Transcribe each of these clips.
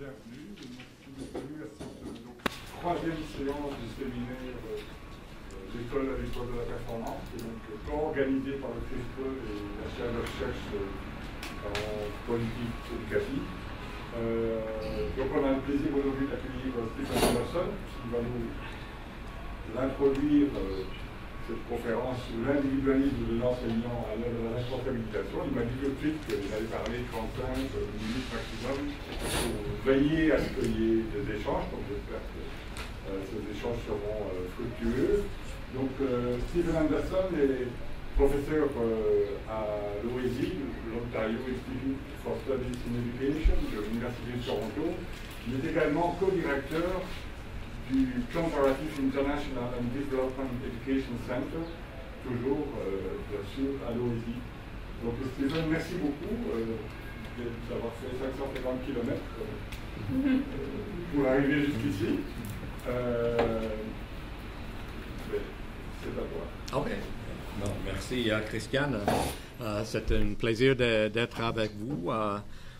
bienvenue. Bienvenue à cette troisième séance du séminaire L'école à l'école de la performance, et donc co-organisée par le CESPE et la chaire de recherche en politique éducative. Donc on a le plaisir aujourd'hui d'accueillir Stephen Anderson qui va nous introduire cette conférence sur l'individualisme de l'enseignant à l'heure de la responsabilisation. Il m'a dit tout de suite qu'il allait parler 35 minutes maximum pour veiller à ce qu'il y ait des échanges, donc j'espère que ces échanges seront fructueux. Donc Stephen Anderson est professeur à l'OESI, l'Ontario Institute for Studies in Education de l'Université de Toronto. Il est également co-directeur du Comparative International and Development Education Center, toujours bien sûr à l'OESI. Donc Stephen, merci beaucoup d'avoir fait 550 km pour arriver jusqu'ici. C'est à toi. OK. Bon, merci Christiane. C'est un plaisir d'être avec vous.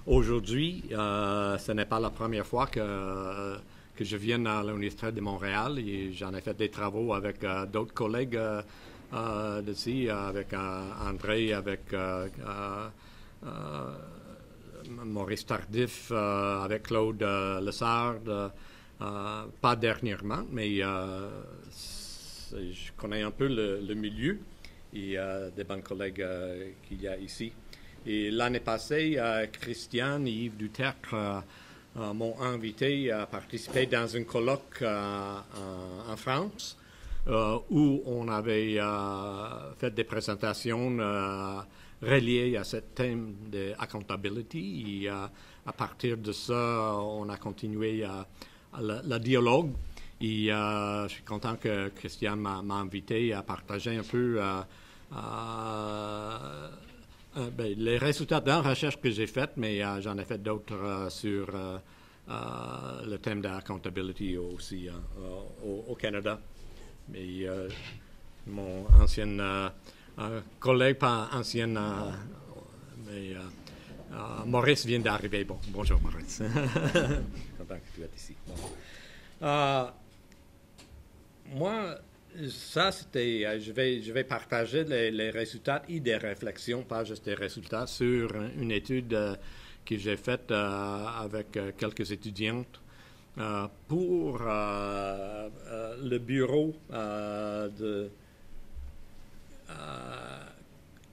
Aujourd'hui, ce n'est pas la première fois que je viens à l'Université de Montréal et j'en ai fait des travaux avec d'autres collègues d'ici, avec André, avec Maurice Tardif, avec Claude Lessard, pas dernièrement, mais je connais un peu le milieu et des bons collègues qu'il y a ici. Et l'année passée, Christiane et Yves Dutertre m'ont invité à participer dans un colloque en France où on avait fait des présentations reliées à ce thème de accountability. Et à partir de ça, on a continué le dialogue. Et je suis content que Christiane m'a invité à partager un peu les résultats d'une recherche que j'ai faite, mais j'en ai fait d'autres sur le thème de l'accountability aussi au Canada. Mais mon ancien collègue, pas ancien, mais Maurice vient d'arriver. Bon, bonjour Maurice. Content que tu es ici. Bon. Moi, ça, c'était, je vais partager les résultats et des réflexions, pas juste des résultats, sur une étude que j'ai faite avec quelques étudiantes pour le bureau de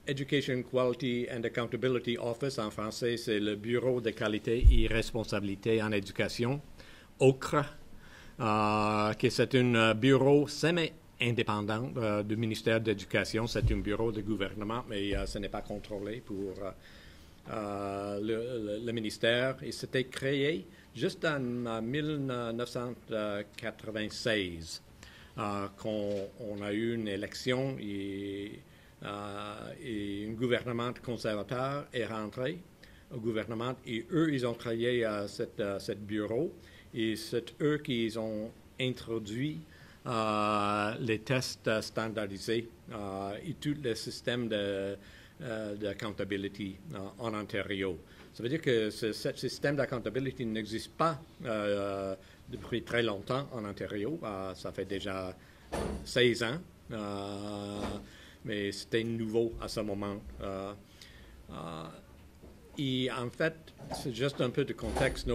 Education Quality and Accountability Office. En français, c'est le Bureau de qualité et responsabilité en éducation, OQRE. Que c'est un bureau semi-indépendant du ministère de l'Éducation. C'est un bureau de gouvernement, mais ce n'est pas contrôlé pour le ministère. Et c'était créé juste en 1996, quand on a eu une élection et un gouvernement conservateur est rentré au gouvernement. Et eux, ils ont créé ce bureau. Et c'est eux qui ont introduit les tests standardisés et tout le système d'accountability en Ontario. Ça veut dire que ce système d'accountability n'existe pas depuis très longtemps en Ontario. Ça fait déjà 16 ans, mais c'était nouveau à ce moment. Et en fait, c'est juste un peu de contexte.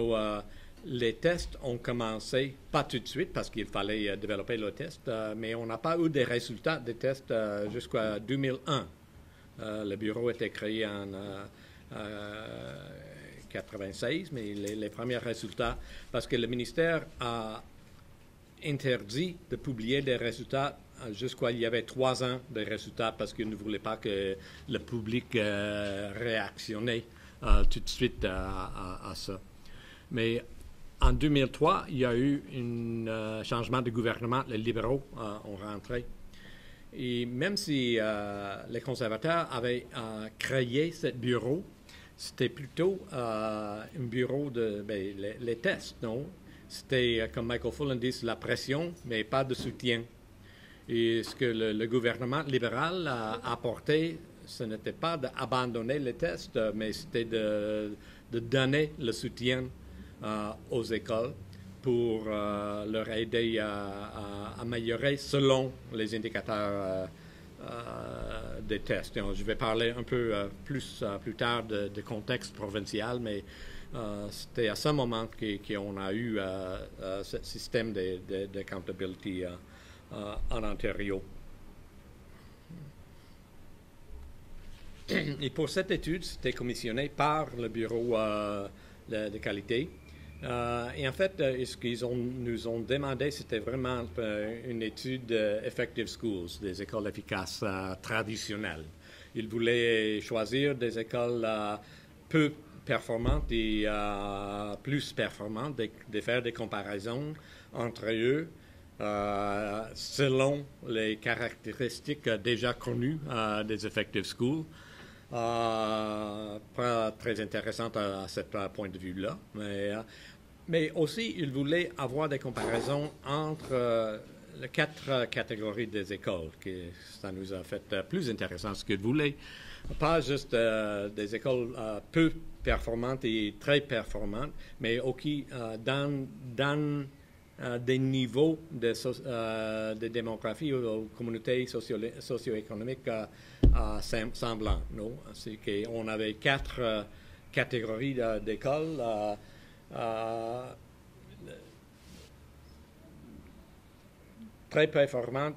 Les tests ont commencé, pas tout de suite, parce qu'il fallait développer le test, mais on n'a pas eu des résultats des tests jusqu'à 2001. Le bureau a été créé en 1996, mais les premiers résultats, parce que le ministère a interdit de publier des résultats jusqu'à il y avait 3 ans de résultats, parce qu'il ne voulait pas que le public réactionnait tout de suite à ça. Mais en 2003, il y a eu un changement de gouvernement. Les libéraux ont rentré. Et même si les conservateurs avaient créé ce bureau, c'était plutôt un bureau de les tests, non? C'était, comme Michael Fullan dit, la pression, mais pas de soutien. Et ce que le gouvernement libéral a apporté, ce n'était pas d'abandonner les tests, mais c'était de donner le soutien aux écoles pour leur aider à améliorer selon les indicateurs des tests. Donc, je vais parler un peu plus tard de contexte provincial, mais c'était à ce moment qu'on a eu ce système d'accountability en Ontario. Et pour cette étude, c'était commissionné par le Bureau de qualité. Et en fait, ce qu'ils nous ont demandé, c'était vraiment une étude Effective Schools, des écoles efficaces traditionnelles. Ils voulaient choisir des écoles peu performantes et plus performantes, de faire des comparaisons entre eux selon les caractéristiques déjà connues des Effective Schools. Pas très intéressante à ce point de vue-là, mais aussi il voulait avoir des comparaisons entre les 4 catégories des écoles, ça nous a fait plus intéressant ce qu'il voulait. Pas juste des écoles peu performantes et très performantes, mais aussi dans des niveaux de démographie ou communautés socio-économiques semblants. C'est qu'on avait 4 catégories d'écoles. Très performantes,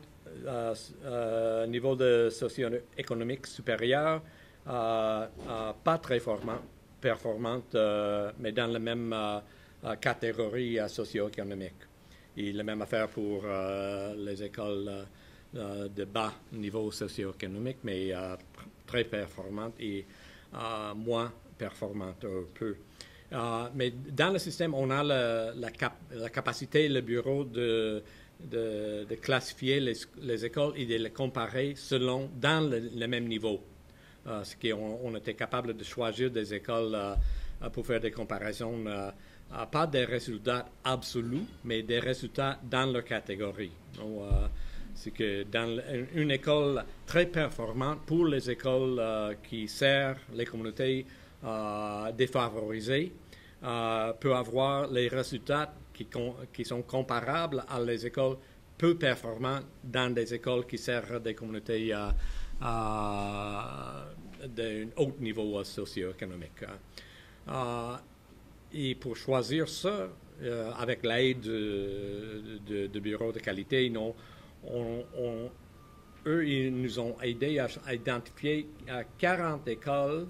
niveau de socio-économique supérieur, pas très performantes, mais dans la même catégorie socio-économique. Et la même affaire pour les écoles de bas niveau socio-économique, mais très performantes et moins performantes un peu. Mais dans le système, on a la capacité, le bureau, de classifier les écoles et de les comparer dans le même niveau. Ce qu'on était capable de choisir des écoles pour faire des comparaisons, pas des résultats absolus, mais des résultats dans leur catégorie. Donc, c'est que dans une école très performante, pour les écoles qui servent les communautés défavorisées, peut avoir les résultats qui sont comparables à les écoles peu performantes dans des écoles qui servent des communautés d'un haut niveau socio-économique. Et pour choisir ça, avec l'aide de bureaux de qualité, eux, ils nous ont aidés à identifier 40 écoles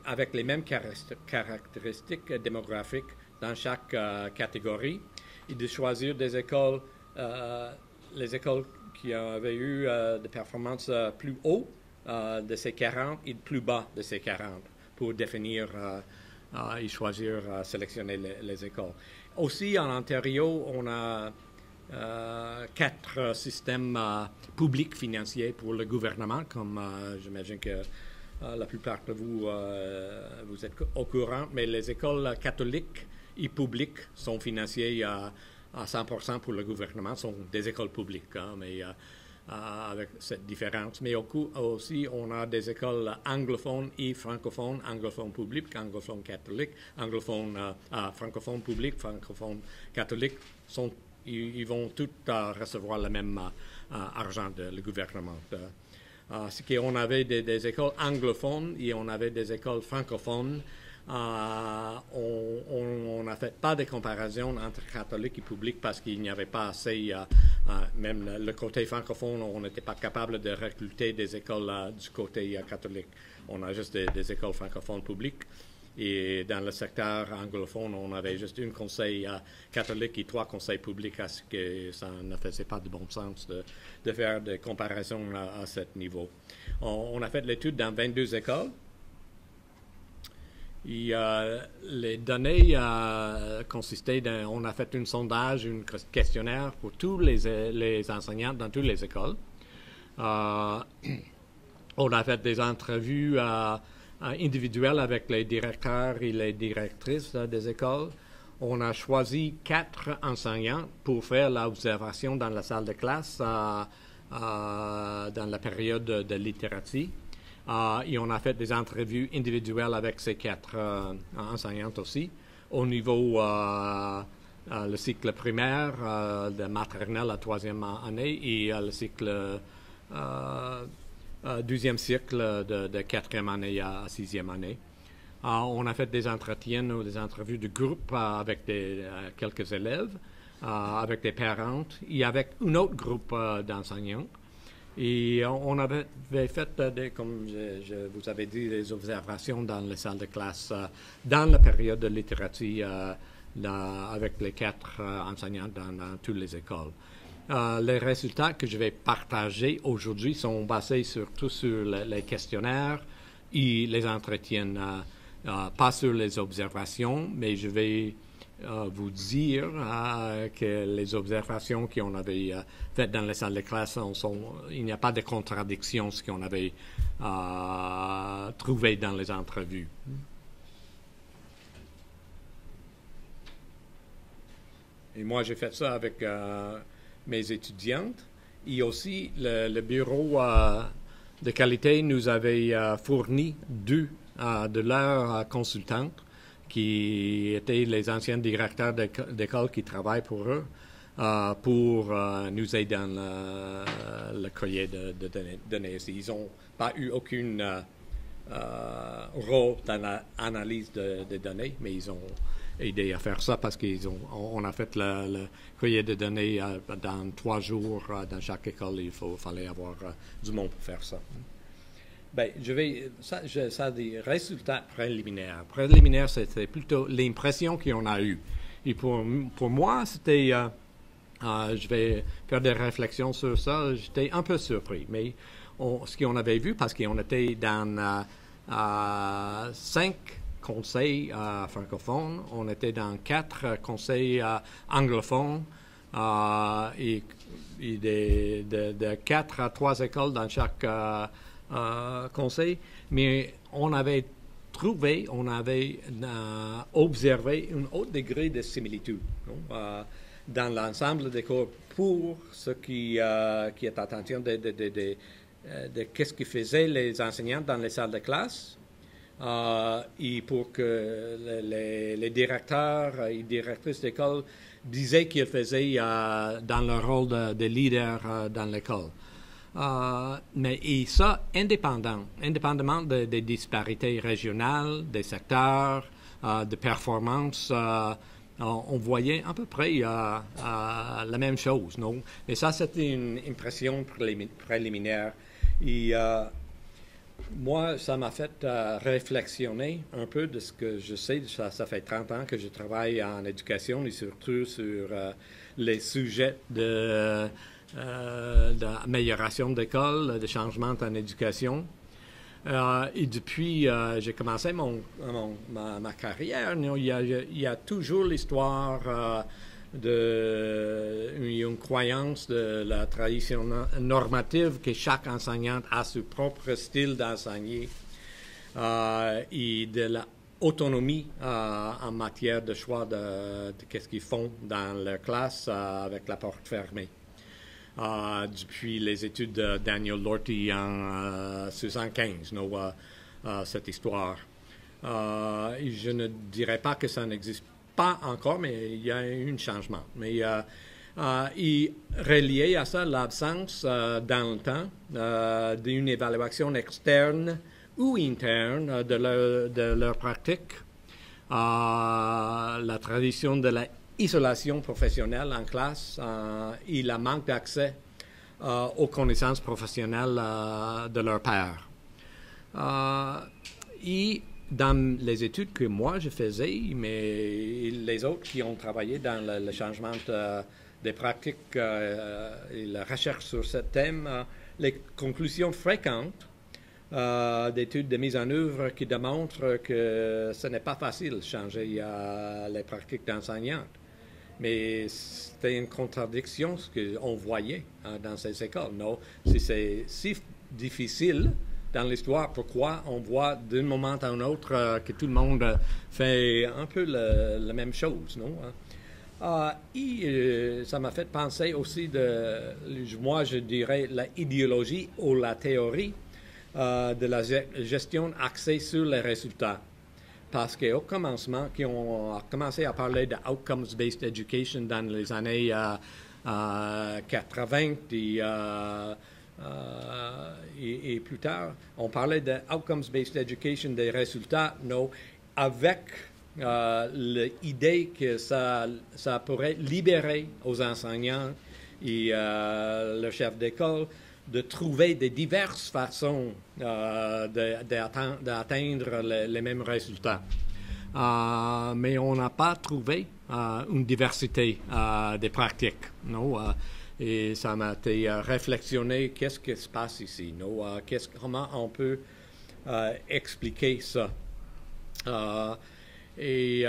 avec les mêmes caractéristiques démographiques dans chaque catégorie, et de choisir des écoles, les écoles qui avaient eu des performances plus hautes de ces 40 et plus bas de ces 40 pour définir et choisir, sélectionner les écoles. Aussi, en Ontario, on a 4 systèmes publics financiers pour le gouvernement, comme j'imagine que la plupart de vous, vous êtes au courant, mais les écoles catholiques et publiques sont financées à 100% pour le gouvernement, sont des écoles publiques, mais avec cette différence. Mais aussi, on a des écoles anglophones et francophones, anglophones publics, anglophones catholiques, anglophones francophones publics, francophones catholiques, ils vont tous recevoir le même argent du gouvernement. C'est qu'on avait des écoles anglophones et on avait des écoles francophones. On n'a fait pas de comparaison entre catholiques et publics parce qu'il n'y avait pas assez, même le côté francophone, on n'était pas capable de recruter des écoles du côté catholique. On a juste des écoles francophones publiques. Et dans le secteur anglophone, on avait juste un conseil catholique et 3 conseils publics, parce que ça ne faisait pas de bon sens de faire des comparaisons à ce niveau. On a fait l'étude dans 22 écoles. Et les données consistaient on a fait un sondage, un questionnaire pour tous les enseignants dans toutes les écoles. On a fait des entrevues individuelles avec les directeurs et les directrices des écoles. On a choisi 4 enseignants pour faire l'observation dans la salle de classe dans la période de littératie. Et on a fait des entrevues individuelles avec ces 4 enseignantes aussi au niveau le cycle primaire, de maternelle à troisième année, et le cycle deuxième cycle de quatrième année à sixième année. On a fait des entretiens ou des entrevues de groupe avec quelques élèves, avec des parents et avec un autre groupe d'enseignants. Et on avait fait, comme je vous avais dit, des observations dans les salles de classe dans la période de littérature avec les 4 enseignants dans toutes les écoles. Les résultats que je vais partager aujourd'hui sont basés surtout sur les questionnaires et les entretiens, pas sur les observations, mais je vais vous dire que les observations qu'on avait faites dans les salles de classe, il n'y a pas de contradiction ce qu'on avait trouvé dans les entrevues. Et moi, j'ai fait ça avec mes étudiantes. Et aussi, le bureau de qualité nous avait fourni 2 de leurs consultantes qui étaient les anciens directeurs d'école qui travaillent pour eux, pour nous aider dans le cahier de données. Ils n'ont pas eu aucun rôle dans l'analyse des données, mais ils ont aidé à faire ça parce qu'on a fait le cahier de données dans 3 jours dans chaque école. Fallait avoir du monde pour faire ça. Bien, ça des résultats préliminaires. Préliminaires, c'était plutôt l'impression qu'on a eue. Et pour moi, c'était, je vais faire des réflexions sur ça, j'étais un peu surpris. Mais ce qu'on avait vu, parce qu'on était dans 5 conseils francophones, on était dans 4 conseils anglophones, et de 4 à 3 écoles dans chaque conseil, mais on avait observé un haut degré de similitude dans l'ensemble des cours pour ce qui est attention de qu'est-ce que faisaient les enseignants dans les salles de classe, et pour que les directeurs et directrices d'école disaient qu'ils faisaient dans leur rôle de leader dans l'école. Mais ça, indépendamment des disparités régionales, des secteurs, de performance, on voyait à peu près la même chose, non? Mais ça, c'était une impression préliminaire. Et moi, ça m'a fait réflexionner un peu de ce que je sais. Ça fait 30 ans que je travaille en éducation et surtout sur les sujets d'amélioration d'école, de changement en éducation. Et depuis, j'ai commencé ma carrière, il y a toujours l'histoire une croyance de la tradition normative que chaque enseignant a son propre style d'enseigner, et de l'autonomie en matière de choix de qu'est-ce qu'ils font dans leur classe avec la porte fermée. Depuis les études de Daniel Lorty en 1975, cette histoire. Et je ne dirais pas que ça n'existe pas encore, mais il y a eu un changement. Mais et relié à ça, l'absence dans le temps d'une évaluation externe ou interne de leur pratique, la tradition de la isolation professionnelle en classe et le manque d'accès aux connaissances professionnelles de leurs pairs. Et dans les études que moi je faisais, mais les autres qui ont travaillé dans le changement des pratiques et la recherche sur ce thème, les conclusions fréquentes d'études de mise en œuvre qui démontrent que ce n'est pas facile de changer les pratiques d'enseignants. Mais c'était une contradiction ce qu'on voyait dans ces écoles. Non, si c'est si difficile dans l'histoire, pourquoi on voit d'un moment à un autre que tout le monde fait un peu la même chose, non? Et ça m'a fait penser aussi moi je dirais, la idéologie ou la théorie de la gestion axée sur les résultats. parce qu'au commencement, on a commencé à parler de outcomes-based education dans les années 80 et plus tard, on parlait de outcomes-based education, des résultats, avec l'idée que ça pourrait libérer aux enseignants et le chef d'école de trouver des diverses façons d'atteindre les mêmes résultats. Mais on n'a pas trouvé une diversité des pratiques. Et ça m'a été réflexionné, qu'est-ce qui se passe ici? Comment on peut expliquer ça? Et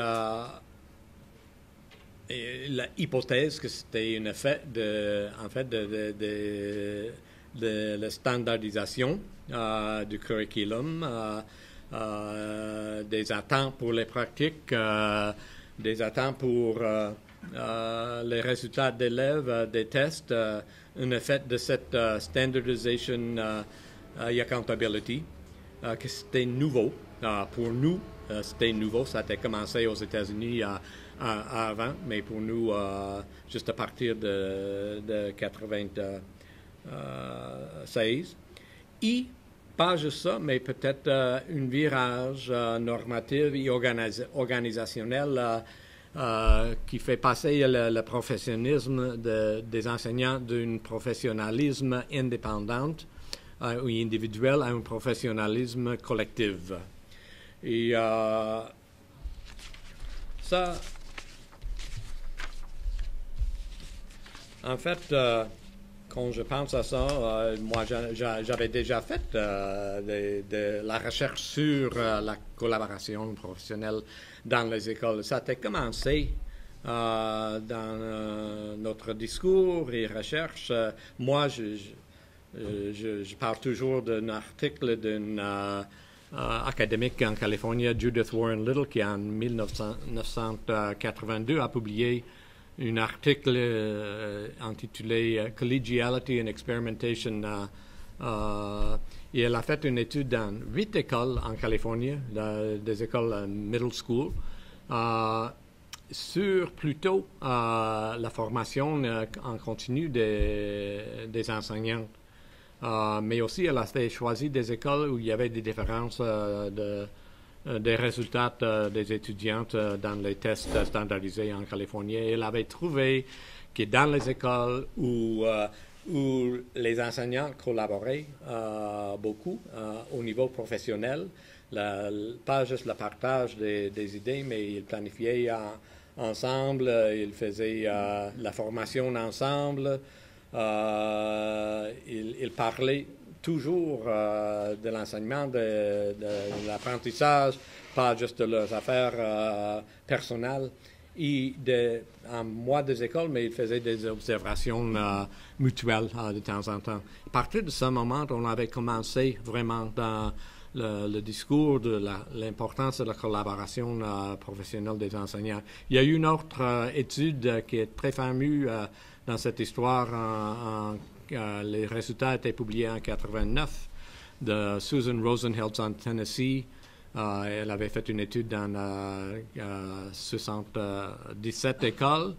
l'hypothèse que c'était un effet de la standardisation du curriculum, des attentes pour les pratiques, des attentes pour les résultats d'élèves, des tests, un effet de cette standardization et accountability, que c'était nouveau. Pour nous, c'était nouveau. Ça a commencé aux États-Unis avant, mais pour nous, juste à partir de 96. Et pas juste ça, mais peut-être un virage normatif et organisationnel qui fait passer le professionnalisme des enseignants d'un professionnalisme indépendant ou individuel à un professionnalisme collectif. Et ça, en fait, quand je pense à ça, moi, j'avais déjà fait de la recherche sur la collaboration professionnelle dans les écoles. Ça a commencé dans notre discours et recherche. Moi, je parle toujours d'un article d'un académique en Californie, Judith Warren Little, qui en 1982 a publié un article intitulé Collegiality and Experimentation. Et elle a fait une étude dans 8 écoles en Californie, des écoles middle school, sur plutôt la formation en continu des enseignants. Mais aussi, elle a choisi des écoles où il y avait des différences des résultats des étudiantes dans les tests standardisés en Californie. Elle avait trouvé que dans les écoles où les enseignants collaboraient beaucoup au niveau professionnel, pas juste le partage des idées, mais ils planifiaient ensemble, ils faisaient la formation ensemble, ils parlaient toujours de l'enseignement, de l'apprentissage, pas juste de leurs affaires personnelles. Et en moi des écoles, mais ils faisaient des observations mutuelles de temps en temps. À partir de ce moment, on avait commencé vraiment dans le discours de l'importance de la collaboration professionnelle des enseignants. Il y a eu une autre étude qui est très fameuse dans cette histoire. Les résultats étaient publiés en 89 de Susan Rosenheltz en Tennessee. Elle avait fait une étude dans 77 écoles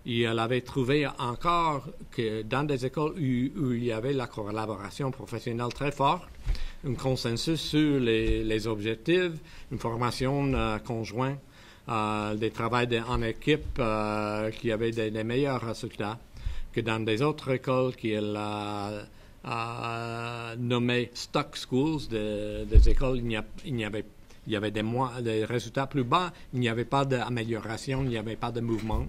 et elle avait trouvé encore que dans des écoles où il y avait la collaboration professionnelle très forte, un consensus sur les objectifs, une formation conjointe, des travaux en équipe qui avaient des meilleurs résultats que dans des autres écoles qu'elle a nommées stuck schools, des écoles il y avait des résultats plus bas, il n'y avait pas d'amélioration, il n'y avait pas de mouvement.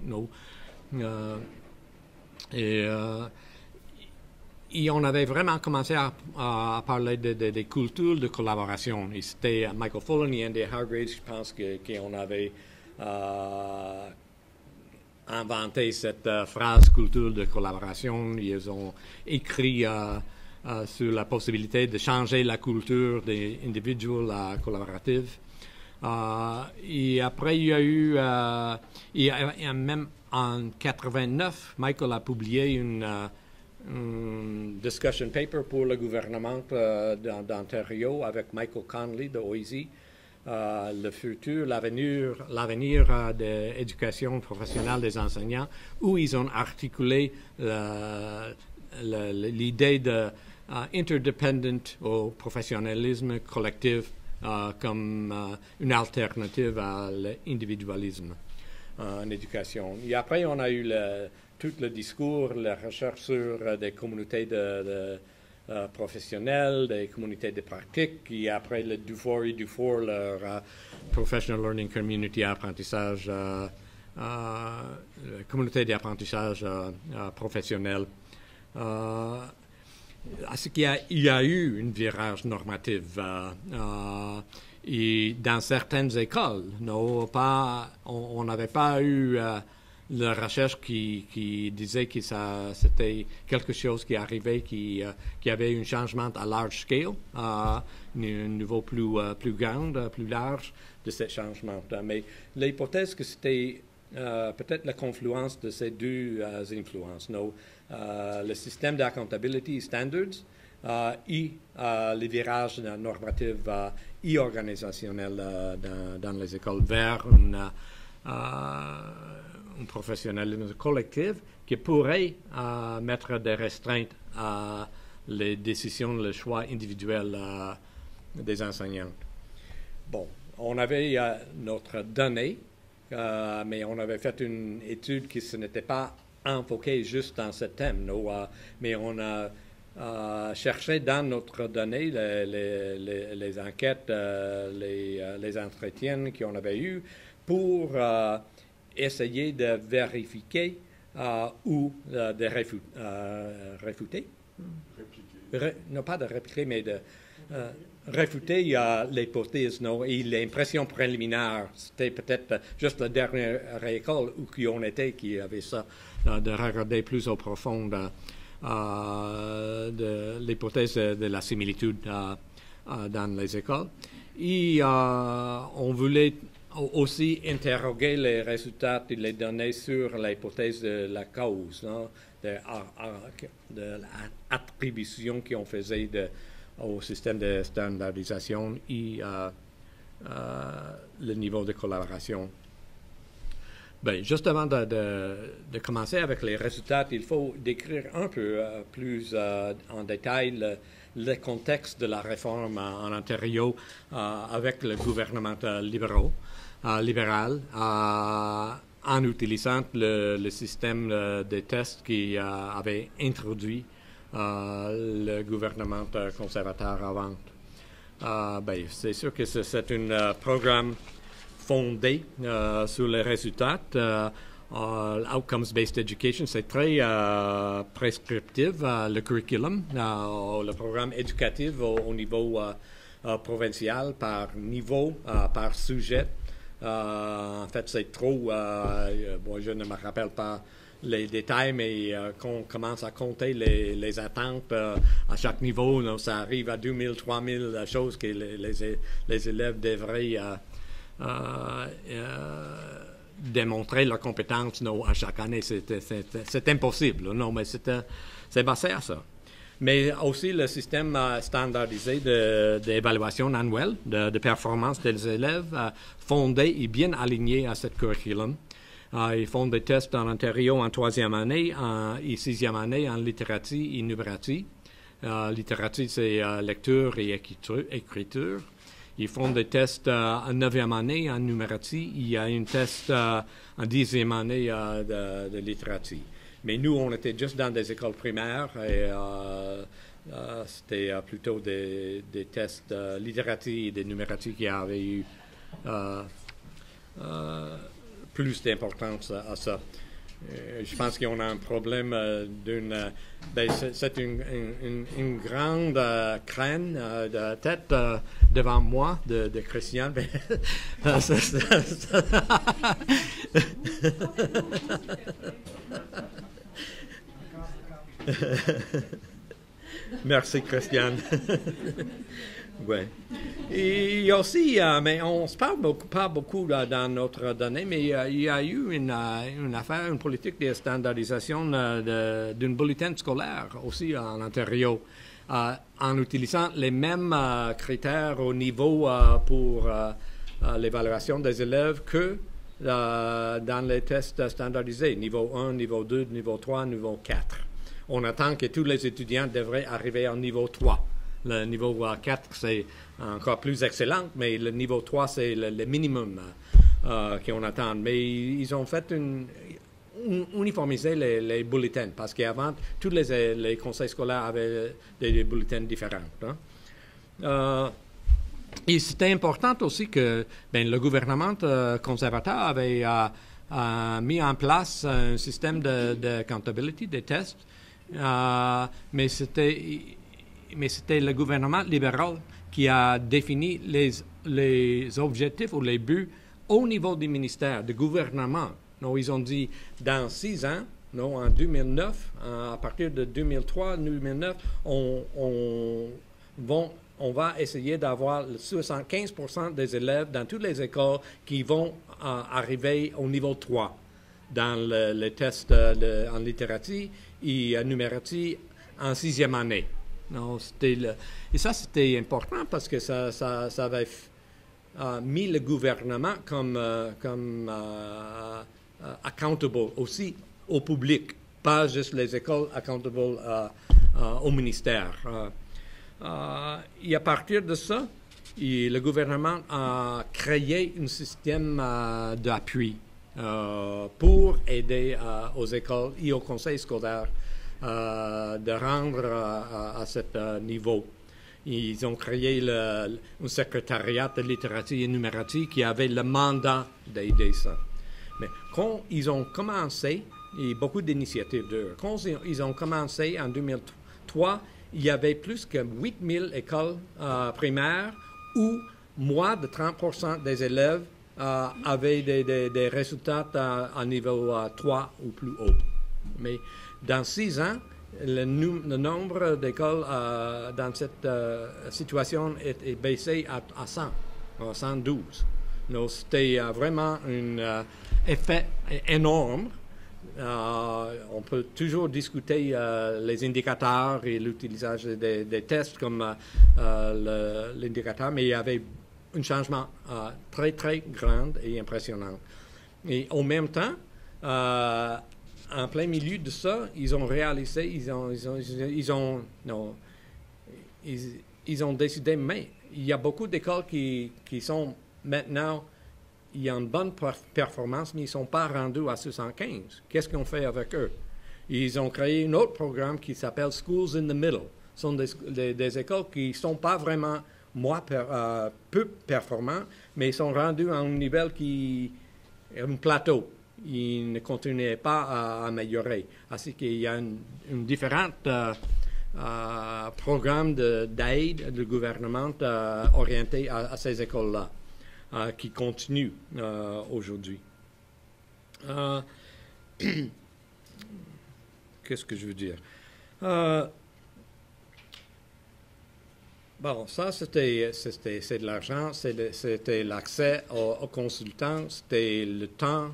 Et on avait vraiment commencé à parler des cultures de collaboration. Et c'était Michael Fullen et Andy Hargrave, je pense, qu'on avait inventé cette phrase culture de collaboration. Ils ont écrit sur la possibilité de changer la culture des individuels collaborative. Et après, il y a eu, même en 89, Michael a publié un discussion paper pour le gouvernement d'Ontario avec Michael Connolly de OISI le futur, l'avenir de l'éducation professionnelle des enseignants, où ils ont articulé l'idée de interdependent au professionnalisme collectif comme une alternative à l'individualisme en éducation. Et après, on a eu tout le discours, la recherche sur des communautés professionnelles, des communautés de pratique, et après le Dufour et Dufour, leur Professional Learning Community apprentissage, communauté d'apprentissage professionnel. Ce qu'il y a eu un virage normatif et dans certaines écoles, on n'avait pas eu la recherche qui disait que c'était quelque chose qui arrivait, qui avait un changement à large scale, un niveau plus grand, plus large de ce changement. Mais l'hypothèse que c'était peut-être la confluence de ces deux influences, le système d'accountability standards et les virages normatifs et organisationnels dans les écoles vers un professionnalisme collectif qui pourrait mettre des restreintes à les décisions, le choix individuel des enseignants. Bon, on avait notre donnée, mais on avait fait une étude qui n'était pas enfoquée juste dans ce thème, mais on a cherché dans notre donnée les enquêtes, les entretiens qu'on avait eus pour essayer de vérifier ou de réfuter. Non, pas de répliquer, mais de réfuter l'hypothèse. Et l'impression préliminaire, c'était peut-être juste la dernière école où on était qui avait ça, de regarder plus au profond de l'hypothèse de la similitude dans les écoles. Et on voulait aussi interroger les résultats et les données sur l'hypothèse de la cause, de l'attribution qu'on faisait au système de standardisation et le niveau de collaboration. Bien, juste avant de commencer avec les résultats, il faut décrire un peu plus en détail le contexte de la réforme en Ontario avec le gouvernement libéral en utilisant le système de tests qui avait introduit le gouvernement conservateur avant. Ben, c'est sûr que c'est un programme fondé sur les résultats. Outcomes-based education, c'est très prescriptif, le curriculum, le programme éducatif au niveau provincial, par niveau, par sujet. En fait, c'est trop, bon, je ne me rappelle pas les détails, mais qu'on commence à compter les attentes à chaque niveau, ça arrive à 2000, 3000 choses que les élèves devraient démontrer leurs compétences à chaque année. C'est impossible, mais c'est basé à ça. Mais aussi le système standardisé d'évaluation annuelle de performance des élèves, fondé et bien aligné à ce curriculum. Ils font des tests en Ontario en 3e année et 6e année en littératie et numératie. Littératie, c'est lecture et écriture. Ils font des tests en 9e année en numératie. Il y a un test en 10e année de littératie. Mais nous, on était juste dans des écoles primaires et c'était plutôt des tests de littératie et de numératie qui avaient eu plus d'importance à ça. Je pense qu'on a un problème c'est une grande crâne de tête devant moi de Christian. Merci, Christian. Ouais. Et aussi, mais on ne se parle pas beaucoup dans notre donnée, mais il y a eu une affaire, une politique de standardisation d'un bulletin scolaire aussi en Ontario, en utilisant les mêmes critères au niveau pour l'évaluation des élèves que dans les tests standardisés, niveau 1, niveau 2, niveau 3, niveau 4. On attend que tous les étudiants devraient arriver au niveau 3. Le niveau 4, c'est encore plus excellent, mais le niveau 3, c'est le minimum qu'on attend. Mais ils ont fait uniformiser les bulletins, parce qu'avant, tous les conseils scolaires avaient des bulletins différents. Hein. Et c'était important aussi que le gouvernement conservateur avait mis en place un système de accountability des tests, mais c'était le gouvernement libéral qui a défini les objectifs ou les buts au niveau du ministère, du gouvernement. Donc, ils ont dit, dans 6 ans, en 2009, à partir de 2003-2009, on va essayer d'avoir 75% des élèves dans toutes les écoles qui vont arriver au niveau 3 dans les tests en littératie et numératie en 6e année. Non, et ça, c'était important parce que ça avait mis le gouvernement comme accountable aussi au public, pas juste les écoles accountable au ministère. Et à partir de ça, le gouvernement a créé un système d'appui pour aider aux écoles et aux conseils scolaires de rendre à ce niveau. Ils ont créé un secrétariat de littératie et numératie qui avait le mandat d'aider ça. Mais quand ils ont commencé, il y a beaucoup d'initiatives d'eux. Quand ils ont commencé en 2003, il y avait plus que 8000 écoles primaires où moins de 30% des élèves avaient des résultats à niveau 3 ou plus haut. Mais dans 6 ans, le nombre d'écoles dans cette situation est baissé à 100, 112. Donc, c'était vraiment un effet énorme. On peut toujours discuter les indicateurs et l'utilisation des tests comme l'indicateur, mais il y avait un changement très, très grand et impressionnant. Et en même temps, en plein milieu de ça, ils ont réalisé, ils ont décidé, mais il y a beaucoup d'écoles qui sont maintenant, il y a une bonne performance, mais ils ne sont pas rendus à 75. Qu'est-ce qu'on fait avec eux? Ils ont créé un autre programme qui s'appelle Schools in the Middle. Ce sont des écoles qui ne sont pas vraiment peu performants, mais ils sont rendus à un niveau un plateau. Ils ne continuaient pas à améliorer. Ainsi qu'il y a un différent programme d'aide du gouvernement orienté à ces écoles-là. Qui continue aujourd'hui. Qu'est-ce que je veux dire? Bon, ça, c'est de l'argent, c'était l'accès aux consultants, c'était le temps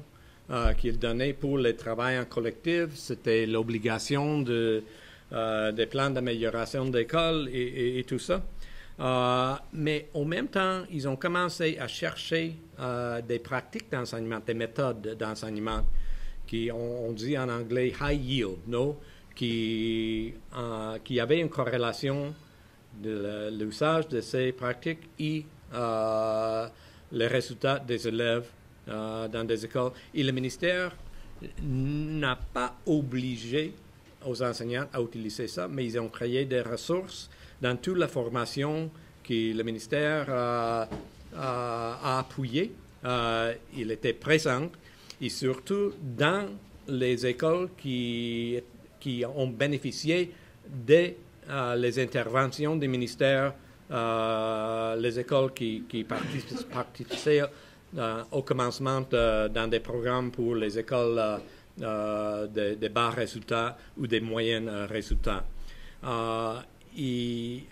qu'ils donnaient pour le travail en collectif, c'était l'obligation des plans d'amélioration d'école et tout ça. Mais en même temps, ils ont commencé à chercher des pratiques d'enseignement, des méthodes d'enseignement qui, on dit en anglais, high yield, qui avaient une corrélation de l'usage de ces pratiques et les résultats des élèves dans des écoles. Et le ministère n'a pas obligé aux enseignants à utiliser ça, mais ils ont créé des ressources dans toute la formation que le ministère a appuyée. Il était présent et surtout dans les écoles qui ont bénéficié des les interventions des ministères, les écoles qui participaient au commencement dans des programmes pour les écoles de bas résultats ou des moyens résultats. Et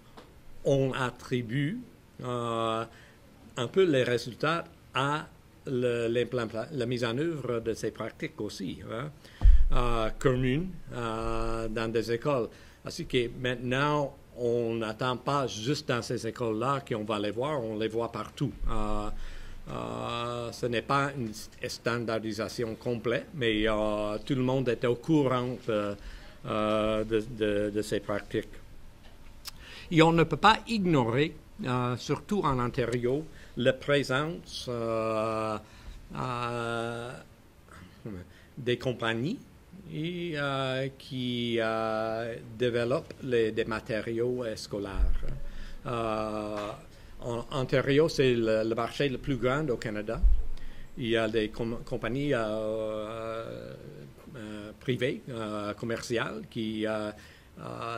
on attribue un peu les résultats à la mise en œuvre de ces pratiques aussi, communes dans des écoles. Ainsi que maintenant, on n'attend pas juste dans ces écoles-là qu'on va les voir, on les voit partout. ce n'est pas une standardisation complète, mais tout le monde est au courant de ces pratiques. Et on ne peut pas ignorer, surtout en Ontario, la présence des compagnies qui développent des matériaux scolaires. En Ontario, c'est le marché le plus grand au Canada. Il y a des compagnies privées, commerciales, qui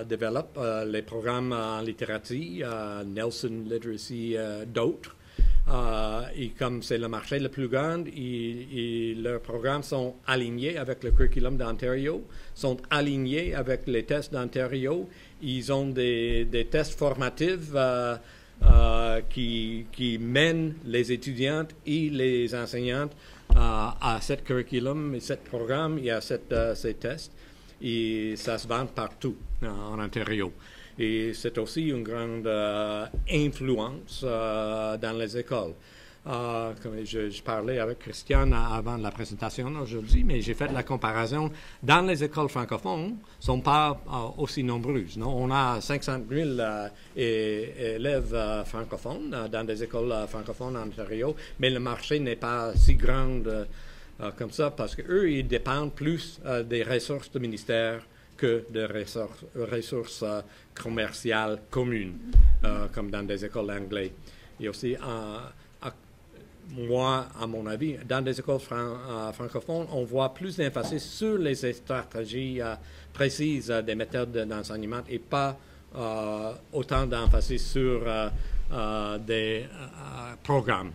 développent les programmes en littératie, Nelson Literacy, d'autres. Et comme c'est le marché le plus grand, leurs programmes sont alignés avec le curriculum d'Ontario, sont alignés avec les tests d'Ontario. Ils ont des tests formatifs qui mènent les étudiantes et les enseignantes à ce curriculum et ce programme et à ces tests. Et ça se vend partout en Ontario. Et c'est aussi une grande influence dans les écoles. Comme je parlais avec Christiane avant la présentation aujourd'hui, mais j'ai fait la comparaison. Dans les écoles francophones, ne sont pas aussi nombreuses. Non? On a 500 000 élèves francophones dans des écoles francophones en Ontario, mais le marché n'est pas si grand comme ça parce qu'eux, ils dépendent plus des ressources du ministère que de ressources commerciales communes, comme dans des écoles anglaises. Et aussi, moi, à mon avis, dans des écoles francophones, on voit plus d'emphasis sur les stratégies précises des méthodes d'enseignement et pas autant d'emphasis sur des programmes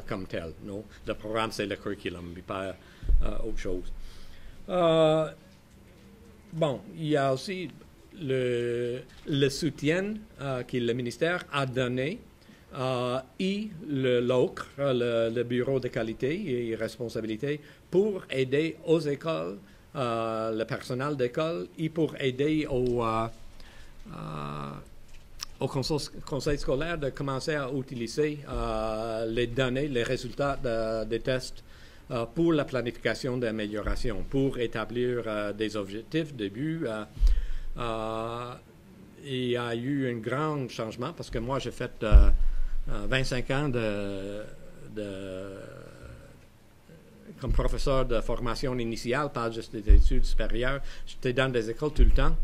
comme tels. Non? Le programme, c'est le curriculum, mais pas autre chose. Bon, il y a aussi le soutien que le ministère a donné et l'OCRE, le Bureau de qualité et responsabilité, pour aider aux écoles, le personnel d'école, et pour aider au conseil scolaire de commencer à utiliser les données, les résultats des tests pour la planification d'amélioration, pour établir des objectifs de but. Il y a eu un grand changement parce que moi, j'ai fait 25 ans comme professeur de formation initiale, pas juste des études supérieures. J'étais dans des écoles tout le temps.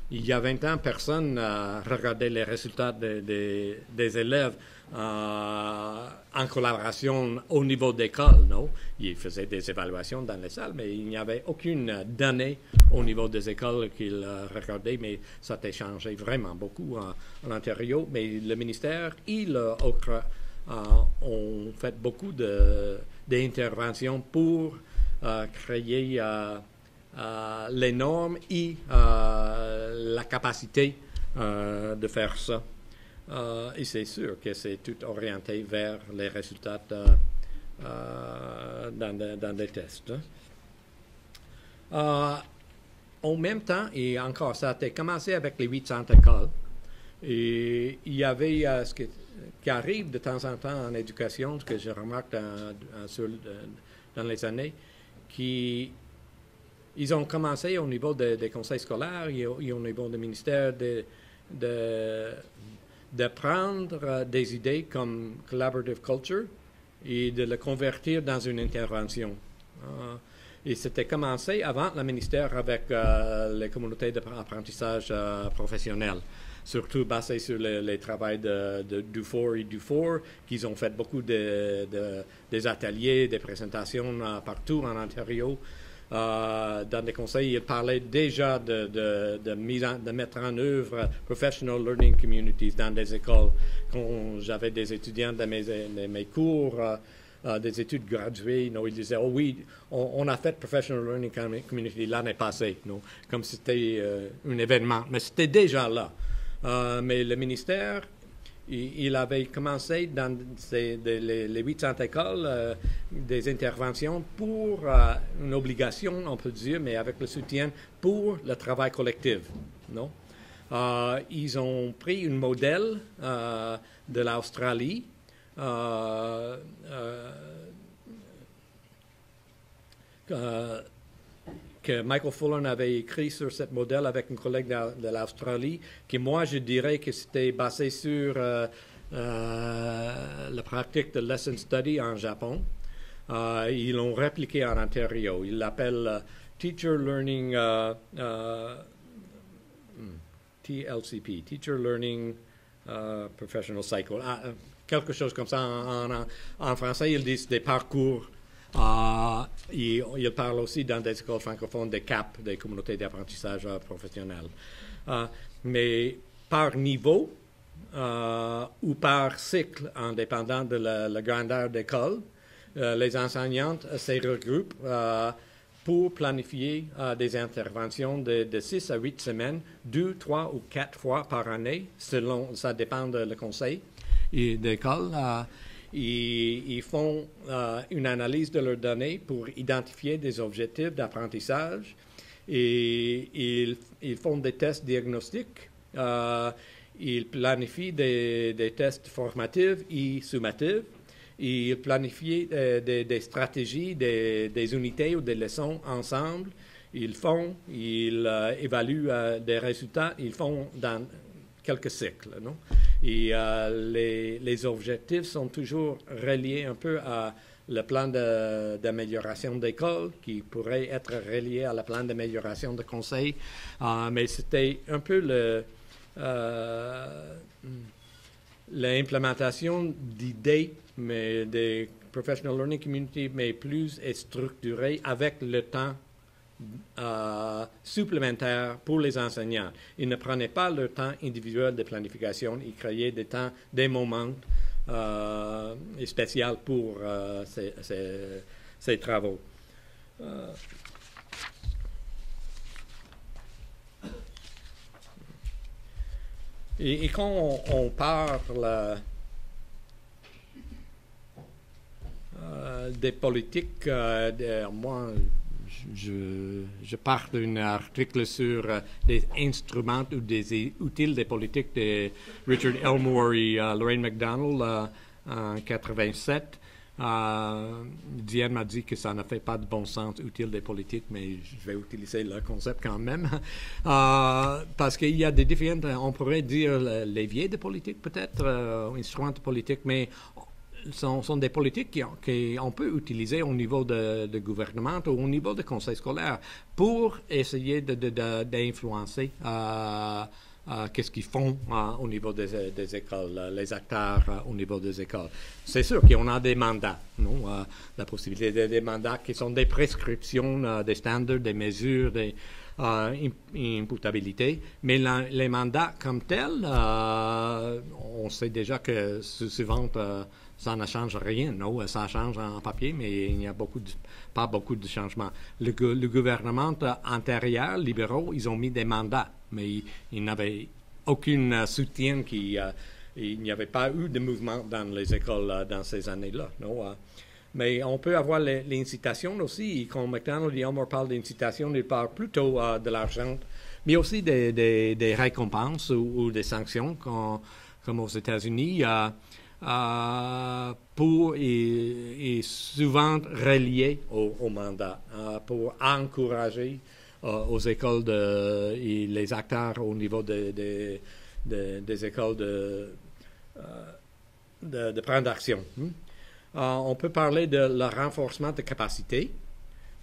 Il y a 20 ans, personne regardait les résultats des élèves en collaboration au niveau d'école, non? Ils faisaient des évaluations dans les salles, mais il n'y avait aucune donnée au niveau des écoles qu'ils regardaient, mais ça a changé vraiment beaucoup en Ontario. Mais le ministère et le OCRE ont fait beaucoup d'interventions pour créer les normes et la capacité de faire ça. Et c'est sûr que c'est tout orienté vers les résultats dans des tests. En même temps, et encore, ça a commencé avec les 800 écoles. Et il y avait ce qui arrive de temps en temps en éducation, ce que je remarque dans les années, ils ont commencé au niveau des conseils scolaires et au niveau du ministère de prendre des idées comme collaborative culture et de le convertir dans une intervention. Et c'était commencé avant le ministère avec les communautés d'apprentissage professionnel, surtout basé sur les travaux de Dufour et Dufour, qu'ils ont fait beaucoup des ateliers, des présentations partout en Ontario. Dans des conseils, ils parlaient déjà de mettre en œuvre professional learning communities dans des écoles. Quand j'avais des étudiants dans mes cours, des études graduées, ils disaient, oh oui, on a fait professional learning community l'année passée, comme si c'était un événement. Mais c'était déjà là. Mais le ministère, il avait commencé dans les 800 écoles des interventions pour une obligation, on peut dire, mais avec le soutien pour le travail collectif. Non? Ils ont pris un modèle de l'Australie que Michael Fullan avait écrit sur ce modèle avec un collègue de l'Australie, qui moi je dirais que c'était basé sur la pratique de lesson study en Japon. Ils l'ont répliqué en Ontario. Ils l'appellent Teacher Learning TLCP, Teacher Learning Professional Cycle. Quelque chose comme ça. En français, ils disent des parcours. Ils parlent aussi dans des écoles francophones des CAP, des communautés d'apprentissage professionnel. Mais par niveau ou par cycle, en dépendant de la grandeur d'école, les enseignantes se regroupent pour planifier des interventions de 6 à 8 semaines, 2, 3 ou 4 fois par année, selon, ça dépend du conseil d'école. Ils font une analyse de leurs données pour identifier des objectifs d'apprentissage et ils font des tests diagnostiques. Ils planifient des tests formatifs et summatifs. Ils planifient des stratégies, des unités ou des leçons ensemble. Ils évaluent des résultats. Ils font dans quelques cycles, non? Et les objectifs sont toujours reliés un peu à le plan d'amélioration d'école, qui pourrait être relié à le plan d'amélioration de conseil. Mais c'était un peu l'implémentation d'idées, mais des professional learning community, mais plus structurée avec le temps supplémentaire pour les enseignants. Ils ne prenaient pas leur temps individuel de planification, ils créaient des moments spéciaux pour ces travaux. Et quand on parle des politiques, moi, je pars d'un article sur des instruments ou des outils des politiques de Richard Elmore et Lorraine McDonald en 1987. Diane m'a dit que ça ne fait pas de bon sens utile des politiques, mais je vais utiliser le concept quand même. Parce qu'il y a des différentes, on pourrait dire, leviers de politique peut-être, instruments de politique, mais sont des politiques qu'on peut utiliser au niveau de gouvernement ou au niveau de conseil scolaire pour essayer d'influencer qu'est-ce qu'ils font au niveau des écoles, les acteurs au niveau des écoles. C'est sûr qu'on a des mandats, non? La possibilité des mandats qui sont des prescriptions, des standards, des mesures, des imputabilité, mais les mandats comme tels, on sait déjà que souvent ça ne change rien, non? Ça change en papier, mais il n'y a pas beaucoup de changements. Le gouvernement antérieur, libéraux, ils ont mis des mandats, mais ils n'avaient aucun soutien, il n'y avait pas eu de mouvement dans les écoles dans ces années-là, non? Mais on peut avoir l'incitation aussi. Quand McDonald et Elmore parlent d'incitation, ils parlent plutôt de l'argent, mais aussi des récompenses ou des sanctions, comme aux États-Unis, pour et souvent reliés au mandat, pour encourager aux écoles et les acteurs au niveau des écoles de prendre action. On peut parler de le renforcement de capacité,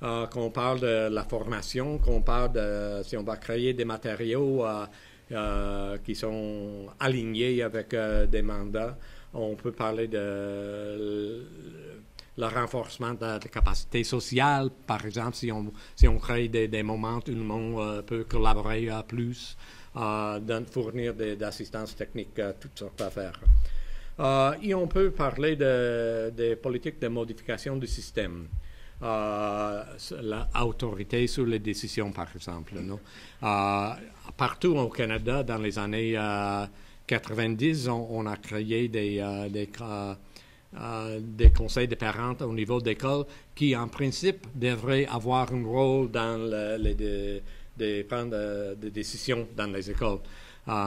qu'on parle de la formation, qu'on parle de si on va créer des matériaux qui sont alignés avec des mandats. On peut parler de le renforcement de capacité sociale, par exemple, si on crée des moments où le monde peut collaborer plus, fournir d'assistance technique, toutes sortes d'affaires. Et on peut parler des politiques de modification du système. L'autorité sur les décisions, par exemple. Non? Partout au Canada, dans les années 90, on a créé des conseils de parents au niveau d'école qui, en principe, devraient avoir un rôle dans de prendre des décisions dans les écoles.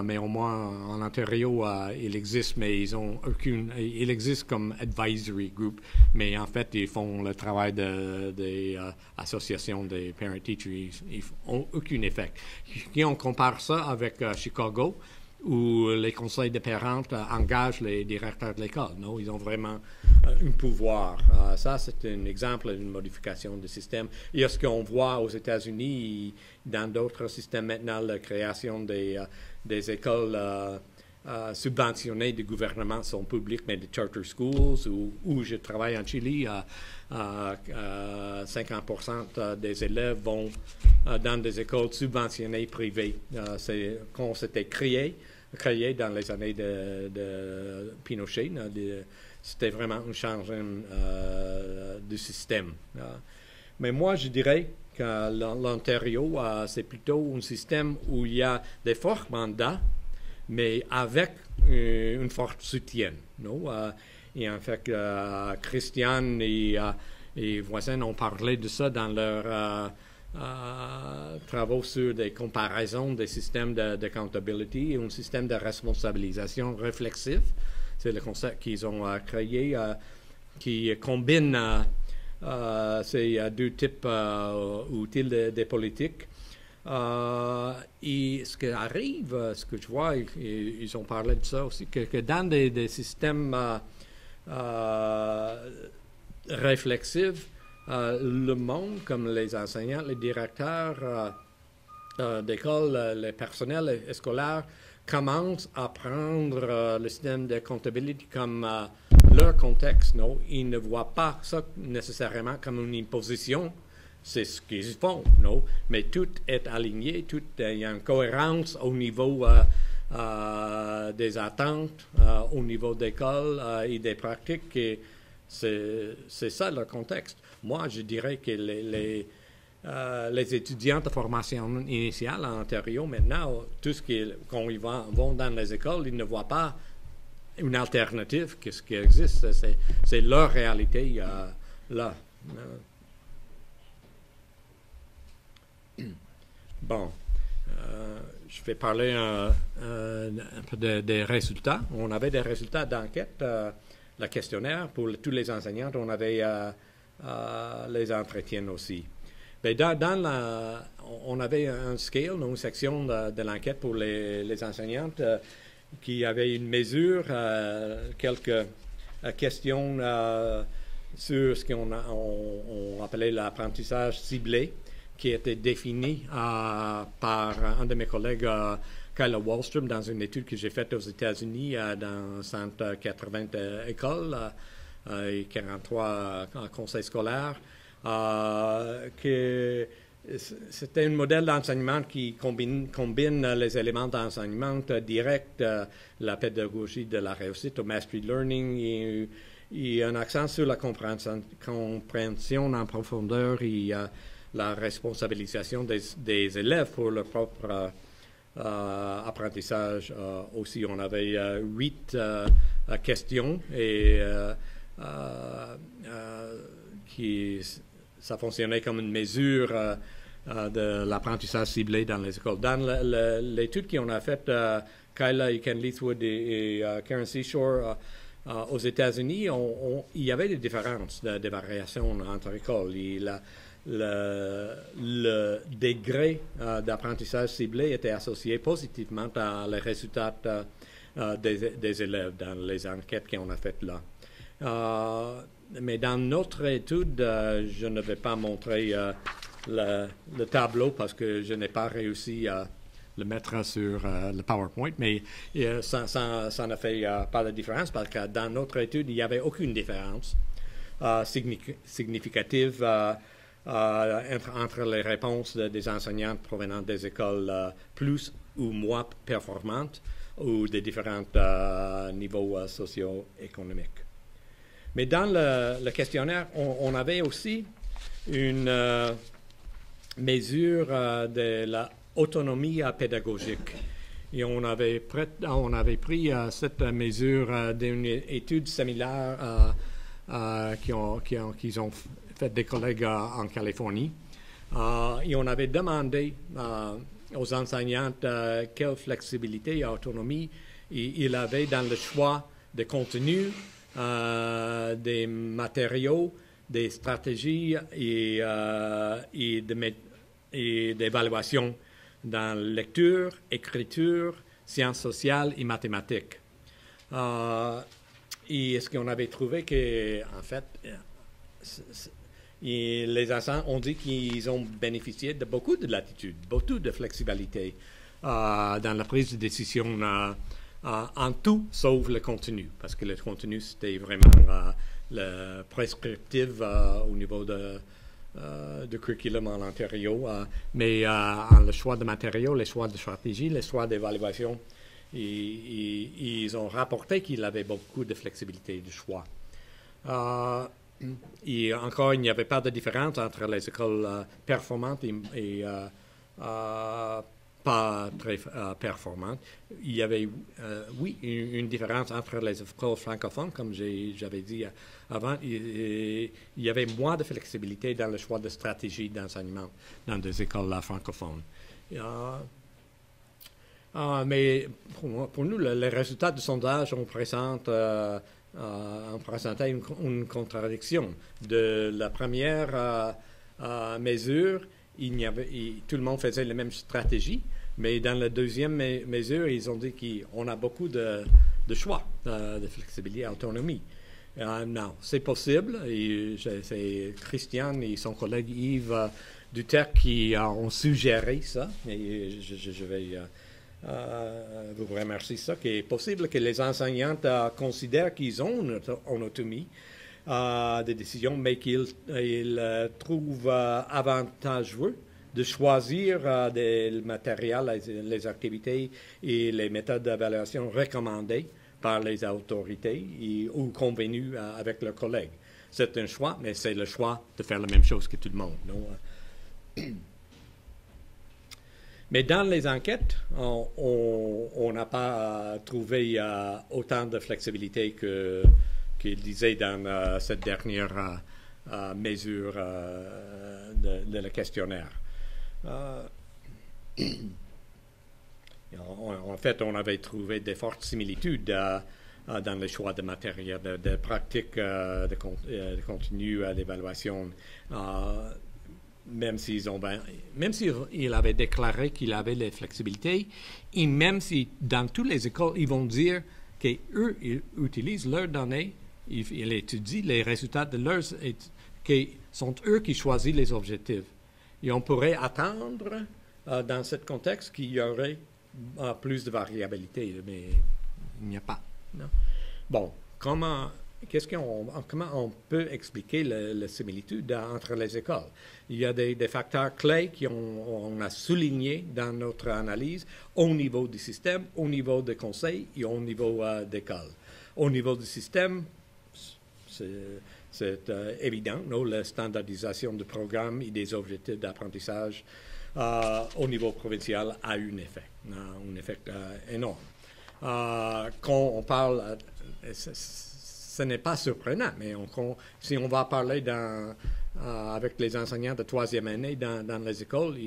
mais au moins en Ontario, il existe, mais il existe comme advisory group, mais en fait, ils font le travail des associations des parent-teachers, ils n'ont aucun effet. Si on compare ça avec Chicago, où les conseils de parents engagent les directeurs de l'école, non? Ils ont vraiment un pouvoir. Ça, c'est un exemple d'une modification du système. Il y a ce qu'on voit aux États-Unis, dans d'autres systèmes maintenant, la création des écoles subventionnées du gouvernement sont publiques, mais des charter schools, où je travaille en Chili, 50% des élèves vont dans des écoles subventionnées privées. Quand c'était créé dans les années de Pinochet, c'était vraiment un changement du système. Mais moi, je dirais que l'Ontario, c'est plutôt un système où il y a des forts mandats, mais avec un fort soutien. Non? Et en fait, Christian et voisins ont parlé de ça dans leurs travaux sur des comparaisons des systèmes d'accountability et un système de responsabilisation réflexive. C'est le concept qu'ils ont créé qui combine ces deux types utiles des politiques. Et ce qui arrive, ce que je vois, ils ont parlé de ça aussi, que dans des systèmes réflexifs, le monde, comme les enseignants, les directeurs d'école, les personnels scolaires, commencent à prendre le système de comptabilité comme leur contexte. Non? Ils ne voient pas ça nécessairement comme une imposition. C'est ce qu'ils font, non? Mais tout est aligné, il y a une cohérence au niveau des attentes, au niveau d'école et des pratiques. Et c'est ça le contexte. Moi, je dirais que les étudiants de formation initiale en Ontario, maintenant, quand ils vont dans les écoles, ils ne voient pas une alternative que ce qui existe. C'est leur réalité là. Bon, je vais parler un peu des résultats. On avait des résultats d'enquête, le questionnaire pour tous les enseignants. On avait les entretiens aussi. Mais on avait un scale, une section de l'enquête pour les enseignantes qui avait une mesure, quelques questions sur ce qu'on appelait l'apprentissage ciblé, qui était défini par un de mes collègues, Kyla Wallstrom, dans une étude que j'ai faite aux États-Unis dans 180 écoles et 43 conseils scolaires, que c'était un modèle d'enseignement qui combine les éléments d'enseignement direct, la pédagogie de la réussite au mastery learning et un accent sur la compréhension en profondeur et la responsabilisation des élèves pour leur propre apprentissage. Aussi, on avait 8 questions et ça fonctionnait comme une mesure de l'apprentissage ciblé dans les écoles. Dans l'étude qu'on a faite, Kyla et Ken Leithwood et Karen Seashore, aux États-Unis, il y avait des différences, des variations entre écoles. Le degré d'apprentissage ciblé était associé positivement à les résultats des élèves dans les enquêtes qu'on a faites là. Mais dans notre étude, je ne vais pas montrer le tableau parce que je n'ai pas réussi à le mettre sur le PowerPoint, mais ça ne fait pas de différence parce que dans notre étude, il n'y avait aucune différence significative entre les réponses des enseignants provenant des écoles plus ou moins performantes ou des différents niveaux socio-économiques. Mais dans le questionnaire, on avait aussi une mesure de l'autonomie pédagogique. Et on avait pris cette mesure d'une étude similaire qu'ils ont fait des collègues en Californie. Et on avait demandé aux enseignants quelle flexibilité et autonomie il avait dans le choix de contenu, des matériaux, des stratégies et d'évaluation dans lecture, écriture, sciences sociales et mathématiques. Et ce qu'on avait trouvé que, en fait, les enseignants ont dit qu'ils ont bénéficié de beaucoup de latitude, beaucoup de flexibilité dans la prise de décision en tout, sauf le contenu, parce que le contenu, c'était vraiment le prescriptif au niveau de curriculum en Ontario, mais le choix de matériaux, les choix de stratégie, les choix d'évaluation, ils ont rapporté qu'il avait beaucoup de flexibilité de choix. Et encore, il n'y avait pas de différence entre les écoles performantes et pas très performantes. Il y avait, oui, une différence entre les écoles francophones, comme j'avais dit avant. Il y avait moins de flexibilité dans le choix de stratégie d'enseignement dans des écoles francophones. Mais pour nous, les résultats du sondage ont présenté une contradiction. De la première mesure, tout le monde faisait les mêmes stratégies, mais dans la deuxième mesure, ils ont dit qu'on a beaucoup de choix, de flexibilité, d'autonomie. Non, c'est possible. C'est Christian et son collègue Yves Duterre qui ont suggéré ça. Et je vais vous remercier ça, qu'il est possible que les enseignants considèrent qu'ils ont une autonomie de décision, mais qu'ils trouvent avantageux de choisir le matériel, les activités et les méthodes d'évaluation recommandées par les autorités ou convenues avec leurs collègues. C'est un choix, mais c'est le choix de faire la même chose que tout le monde. Non? Mais dans les enquêtes, on n'a pas trouvé autant de flexibilité qu'il disait dans cette dernière mesure de le questionnaire. En fait, on avait trouvé de fortes similitudes dans le choix de matériel, de pratiques, de contenu, d'évaluation. Même s'il avait déclaré qu'il avait la flexibilité, et même si dans toutes les écoles, ils vont dire qu'eux, ils utilisent leurs données, ils étudient les résultats de leurs, que sont eux qui choisissent les objectifs. Et on pourrait attendre, dans ce contexte, qu'il y aurait plus de variabilité, mais il n'y a pas. Non? Bon, comment on peut expliquer la similitude entre les écoles? Il y a des facteurs clés qu'on a soulignés dans notre analyse au niveau du système, au niveau des conseils et au niveau d'école. Au niveau du système, c'est évident, non? La standardisation du programme et des objectifs d'apprentissage au niveau provincial a un effet énorme. Quand on parle, ce n'est pas surprenant, mais si on va parler avec les enseignants de troisième année dans les écoles,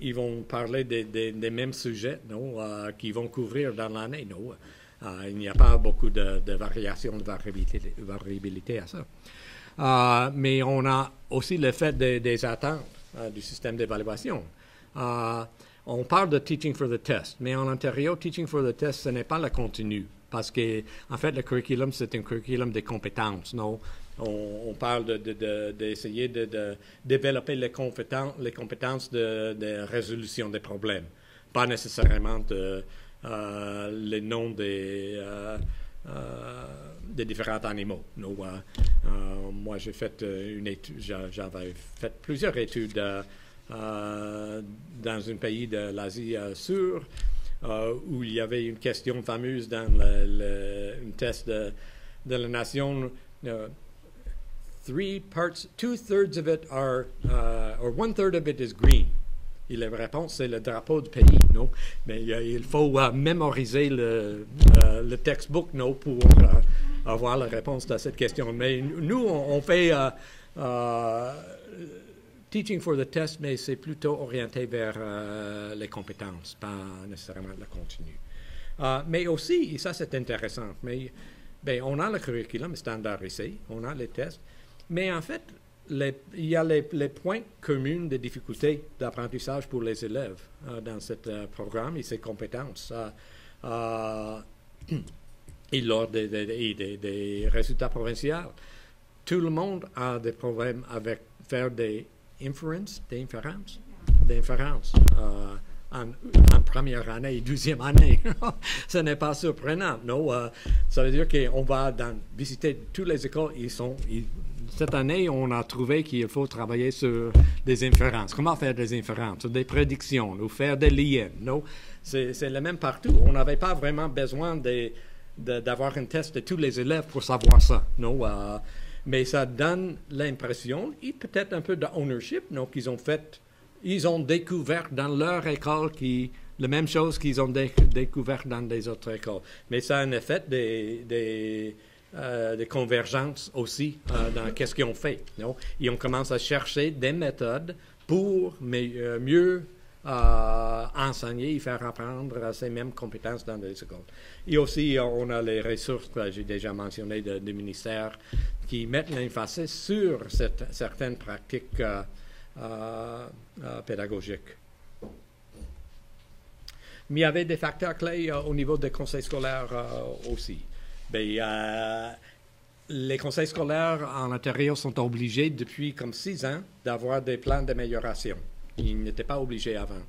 ils vont parler des mêmes sujets qu'ils vont couvrir dans l'année. Il n'y a pas beaucoup de variation, de variabilité à ça. Mais on a aussi l'effet des attentes du système d'évaluation. On parle de Teaching for the Test, mais en Ontario, Teaching for the Test, ce n'est pas le contenu, parce que, en fait, le curriculum, c'est un curriculum de compétences, non? On parle d'essayer de développer les compétences de résolution des problèmes, pas nécessairement les noms des différents animaux. Moi, j'ai fait j'avais fait plusieurs études dans un pays de l'Asie Sud où il y avait une question fameuse dans un test de la nation. 2/3 of it are, or 1/3 of it is green. Et la réponse, c'est le drapeau du pays, non? Mais il faut mémoriser le textbook, non, pour avoir la réponse à cette question. Mais nous, on fait teaching for the test, mais c'est plutôt orienté vers les compétences, pas nécessairement le contenu. Mais aussi, et ça c'est intéressant, mais ben, on a le curriculum standardisé, on a les tests, mais en fait, il y a les points communs de difficulté d'apprentissage pour les élèves dans ce programme et ces compétences. Et lors des résultats provinciaux, tout le monde a des problèmes avec faire des inférences en première année et deuxième année. Ce n'est pas surprenant, non? Ça veut dire qu'on va visiter toutes les écoles. Cette année, on a trouvé qu'il faut travailler sur des inférences. Comment faire des inférences, des prédictions, ou faire des liens, non? C'est le même partout. On n'avait pas vraiment besoin d'avoir un test de tous les élèves pour savoir ça, non? Mais ça donne l'impression, et peut-être un peu de ownership, non, ils ont découvert dans leur école la même chose qu'ils ont découvert dans des autres écoles. Mais ça a un effet des convergences aussi dans qu'est-ce qu'ils ont fait. Non? Et on commence à chercher des méthodes pour mieux enseigner et faire apprendre ces mêmes compétences dans les écoles. Et aussi, on a les ressources que j'ai déjà mentionnées du ministère qui mettent l'emphase sur certaines pratiques pédagogiques. Mais il y avait des facteurs clés au niveau des conseils scolaires aussi. Les conseils scolaires en Ontario sont obligés depuis comme 6 ans d'avoir des plans d'amélioration. Ils n'étaient pas obligés avant.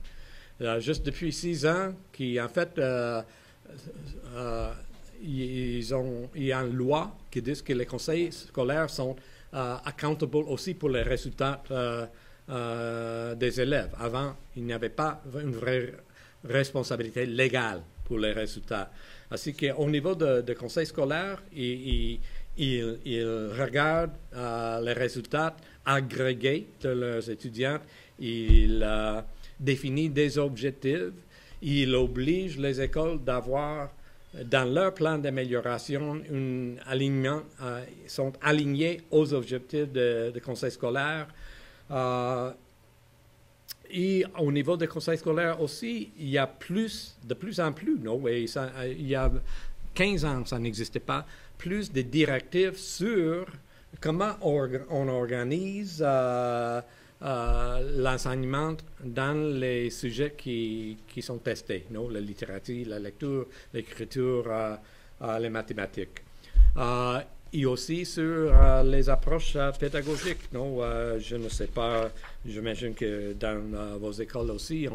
Juste depuis 6 ans, en fait, il y a une loi qui dit que les conseils scolaires sont accountable aussi pour les résultats des élèves. Avant, il n'y avait pas une vraie responsabilité légale pour les résultats. Ainsi qu'au niveau de conseil scolaire, ils regardent les résultats agrégés de leurs étudiants, ils définissent des objectifs, ils obligent les écoles d'avoir dans leur plan d'amélioration un alignement, sont alignés aux objectifs de conseil scolaire. Et au niveau des conseils scolaires aussi, il y a de plus en plus, non? Et il y a 15 ans, ça n'existait pas, plus de directives sur comment on organise l'enseignement dans les sujets qui sont testés, non? La littérature, la lecture, l'écriture, les mathématiques. Et aussi sur les approches pédagogiques. Non? Je ne sais pas, j'imagine que dans vos écoles aussi,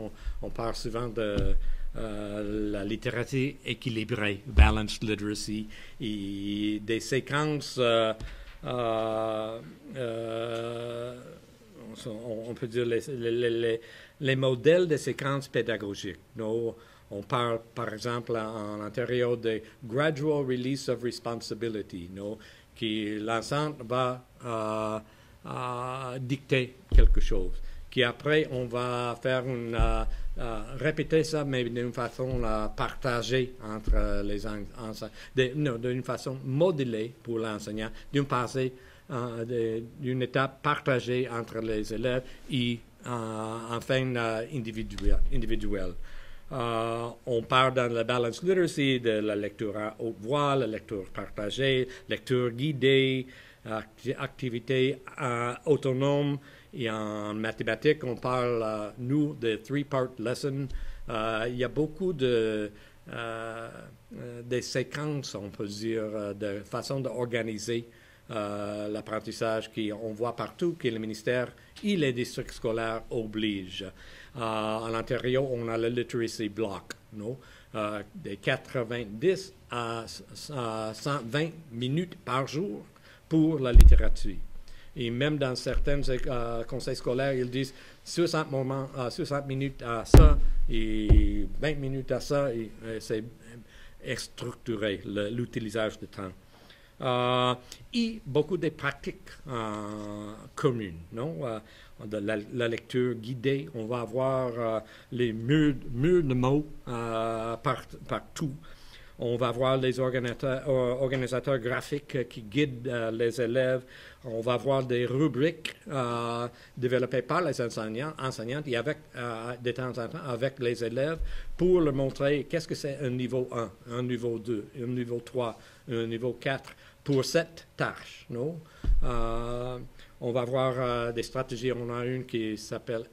on parle souvent de la littératie équilibrée, balanced literacy, et des séquences, on peut dire les modèles de séquences pédagogiques. Non? On parle, par exemple, en Ontario de gradual release of responsibility, no? Qui l'enseignant va dicter quelque chose, qui après on va faire répéter ça, mais d'une façon partagée entre les enseignants, d'une façon modélée pour l'enseignant, d'une étape partagée entre les élèves et enfin individuelle. On parle dans la Balanced Literacy de la lecture à haute voix, la lecture partagée, lecture guidée, activité autonome. Et en mathématiques, on parle, nous, de 3-part lesson. Il y a beaucoup des séquences, on peut dire, de façon d'organiser l'apprentissage qu'on voit partout, que le ministère et les districts scolaires obligent. En Ontario, on a le literacy block, no? De 90 à 120 minutes par jour pour la littérature. Et même dans certains conseils scolaires, ils disent 60 minutes à ça et 20 minutes à ça, et c'est structuré l'utilisation de temps. Et beaucoup de pratiques communes, non? De la lecture guidée, on va avoir les murs de mots partout. On va voir les organisateurs graphiques qui guident les élèves. On va voir des rubriques développées par les enseignantes et avec, de temps en temps avec les élèves pour leur montrer qu'est-ce que c'est un niveau 1, un niveau 2, un niveau 3, un niveau 4 pour cette tâche. Non? On va voir des stratégies. On a une qui s'appelle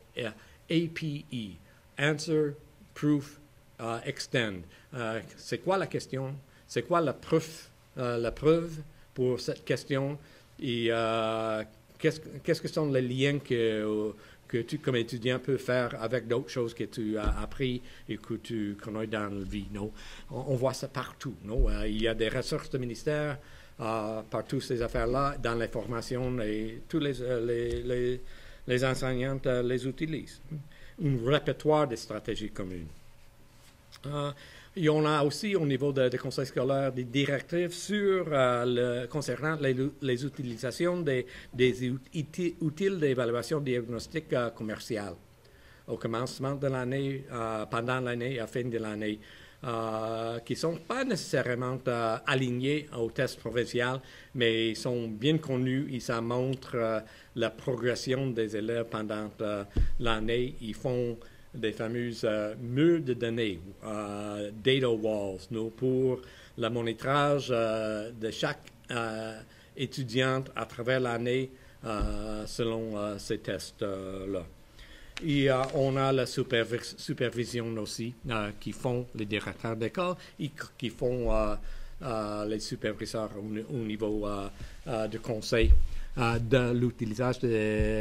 APE, Answer, Proof, Extend. C'est quoi la question? C'est quoi la preuve pour cette question? Et qu'est-ce que sont les liens que tu, comme étudiant, peux faire avec d'autres choses que tu as appris et que tu connais dans la vie? Non? On voit ça partout. Non? Il y a des ressources de ministère par toutes ces affaires-là dans les formations et tous les enseignantes les utilisent. Un répertoire de stratégies communes. Et on a aussi au niveau des conseils scolaires des directives concernant les utilisations des outils d'évaluation diagnostique commerciale au commencement de l'année, pendant l'année, à la fin de l'année, qui ne sont pas nécessairement alignés au test provincial, mais ils sont bien connus et ça montre la progression des élèves pendant l'année. Ils font des fameuses murs de données, data walls, pour le monitorage de chaque étudiante à travers l'année selon ces tests-là. Et on a la supervision aussi qui font les directeurs d'école et qui font les superviseurs au niveau du conseil de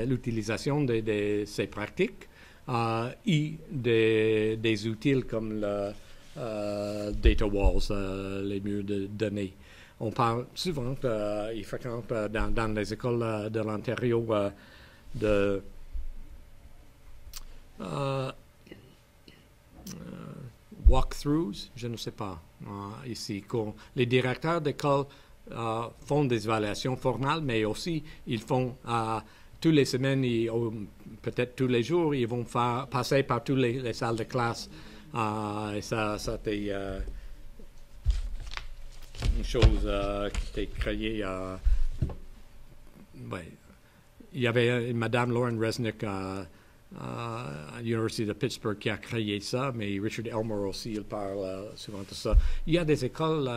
l'utilisation de ces pratiques. Et des outils comme le data walls, les murs de données. On parle souvent, et fréquemment dans les écoles de l'Ontario, de walkthroughs, je ne sais pas, ici, quand les directeurs d'école font des évaluations formales, mais aussi ils font toutes les semaines, peut-être tous les jours, ils vont passer par toutes les salles de classe. Et ça c'était une chose qui était créée. Il y avait Mme Lauren Resnick à l'Université de Pittsburgh qui a créé ça, mais Richard Elmore aussi, il parle souvent de ça. Il y a des écoles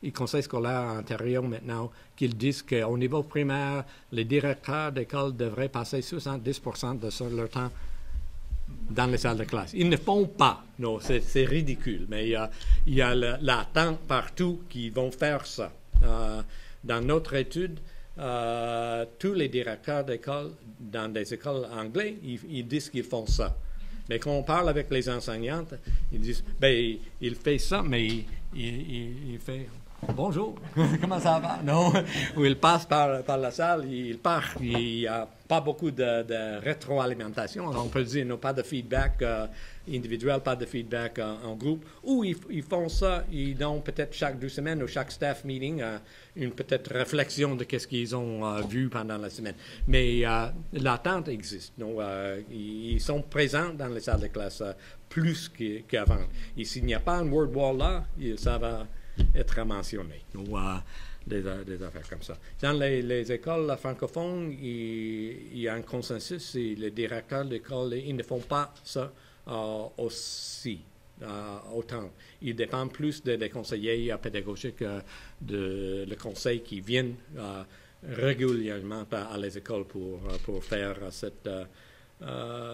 et conseils scolaires en Ontario maintenant qui disent qu'au niveau primaire, les directeurs d'école devraient passer 70% de leur temps dans les salles de classe. Ils ne font pas. Non, c'est ridicule. Mais il y a l'attente partout qui vont faire ça. Dans notre étude, tous les directeurs d'école dans des écoles anglaises, ils disent qu'ils font ça. Mais quand on parle avec les enseignantes, ils disent, ben, il fait ça, mais il fait... Bonjour, comment ça va? Non, ou il passe par la salle, il part. Il n'y a pas beaucoup de rétroalimentation. On peut dire, non, pas de feedback individuel, pas de feedback en groupe. Ou ils font ça, ils donnent peut-être chaque 2 semaines ou chaque staff meeting une peut-être réflexion de ce qu'ils ont vu pendant la semaine. Mais l'attente existe. Non? Ils sont présents dans les salles de classe plus qu'avant. Et s'il n'y a pas un word wall là, ça va être mentionné, ou des affaires comme ça. Dans les écoles francophones, il y a un consensus et les directeurs d'école, ils ne font pas ça aussi, autant. Ils dépendent plus des conseillers pédagogiques, le conseil qui viennent régulièrement à les écoles pour faire cette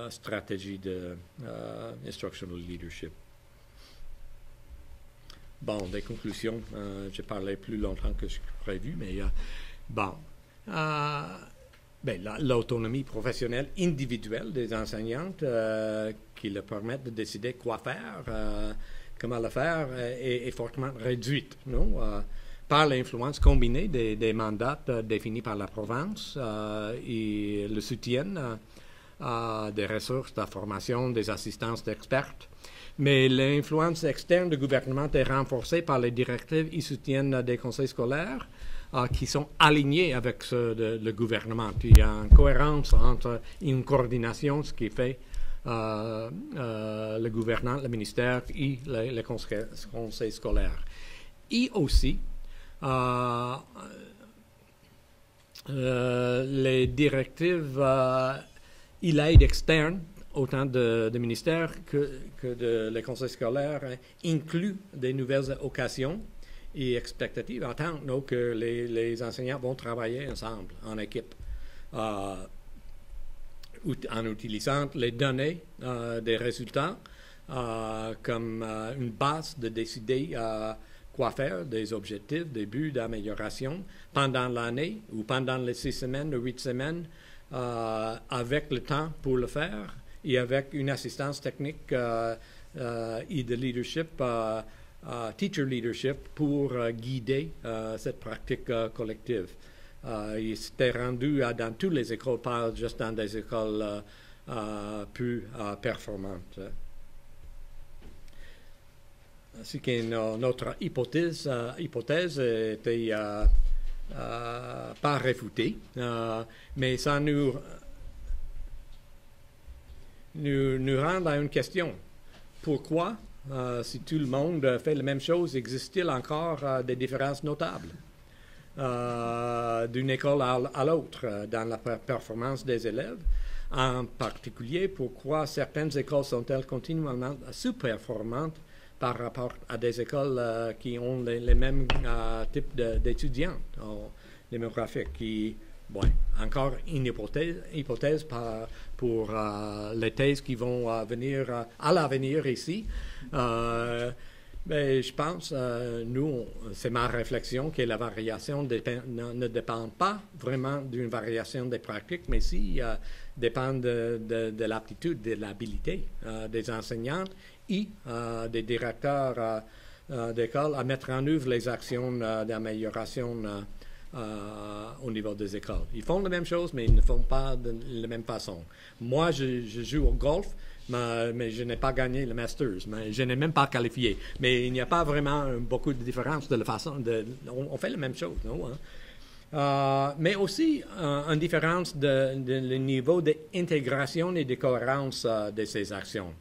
stratégie de instructional leadership. Bon, des conclusions. J'ai parlé plus longtemps que je prévu, mais bon. L'autonomie professionnelle individuelle des enseignantes qui leur permettent de décider quoi faire, comment le faire, est fortement réduite, non? Par l'influence combinée des mandats définis par la province et le soutien des ressources de formation, des assistances d'experts. Mais l'influence externe du gouvernement est renforcée par les directives et soutiennent des conseils scolaires qui sont alignés avec le gouvernement. Il y a une cohérence entre une coordination, ce qui fait le gouvernement, le ministère et les conseils scolaires. Et aussi, les directives l'aide externe, autant de ministères que de les conseils scolaires, incluent des nouvelles occasions et expectatives en tant que les enseignants vont travailler ensemble, en équipe, en utilisant les données des résultats comme une base de décider quoi faire, des objectifs, des buts d'amélioration pendant l'année ou pendant les 6 semaines ou 8 semaines, avec le temps pour le faire et avec une assistance technique et de leadership, teacher leadership, pour guider cette pratique collective. Il s'était rendu dans toutes les écoles, pas juste dans des écoles plus performantes. C'est que notre hypothèse était pas réfutée, mais ça nous rend à une question. Pourquoi, si tout le monde fait la même chose, existe-t-il encore des différences notables d'une école à l'autre dans la performance des élèves? En particulier, pourquoi certaines écoles sont-elles continuellement sous-performantes par rapport à des écoles qui ont les mêmes types d'étudiants démographiques, qui, encore une hypothèse pour les thèses qui vont venir à l'avenir ici. Mais je pense, c'est ma réflexion, que la variation ne dépend pas vraiment d'une variation des pratiques, mais dépend de l'aptitude, de l'habilité des enseignants et des directeurs d'école à mettre en œuvre les actions d'amélioration au niveau des écoles. Ils font la même chose, mais ils ne font pas de la même façon. Moi, je joue au golf, mais je n'ai pas gagné le Masters, mais je n'ai même pas qualifié. Mais il n'y a pas vraiment beaucoup de différence de la façon on fait la même chose, non? Mais aussi une différence de le niveau d'intégration et de cohérence de ces actions.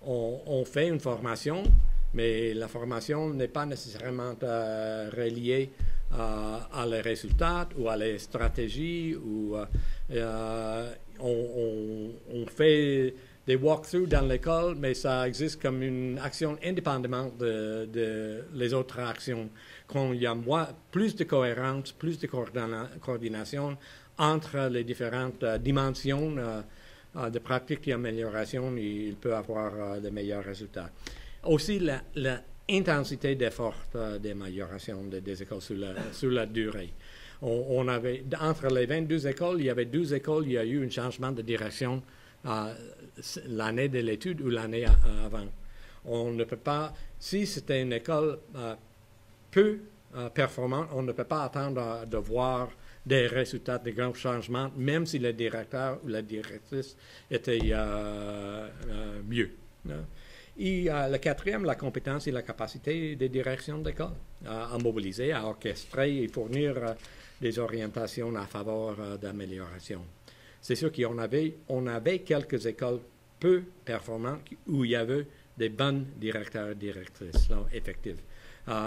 On fait une formation, mais la formation n'est pas nécessairement reliée à les résultats ou à les stratégies. Ou on fait des walkthroughs dans l'école, mais ça existe comme une action indépendamment de les autres actions. Quand il y a plus de cohérence, plus de coordination entre les différentes dimensions de pratique et d'amélioration, il peut avoir de meilleurs résultats. Aussi, l'intensité d'effort d'amélioration des écoles sur la durée. On avait, entre les 22 écoles, il y avait 12 écoles, il y a eu un changement de direction l'année de l'étude ou l'année avant. On ne peut pas, si c'était une école peu performante, on ne peut pas attendre de voir des résultats de grands changements, même si le directeur ou la directrice était mieux. Et le quatrième, la compétence et la capacité des directions d'école à mobiliser, à orchestrer et fournir des orientations à faveur d'amélioration. C'est sûr qu'on avait quelques écoles peu performantes où il y avait des bons directeurs et directrices effectifs,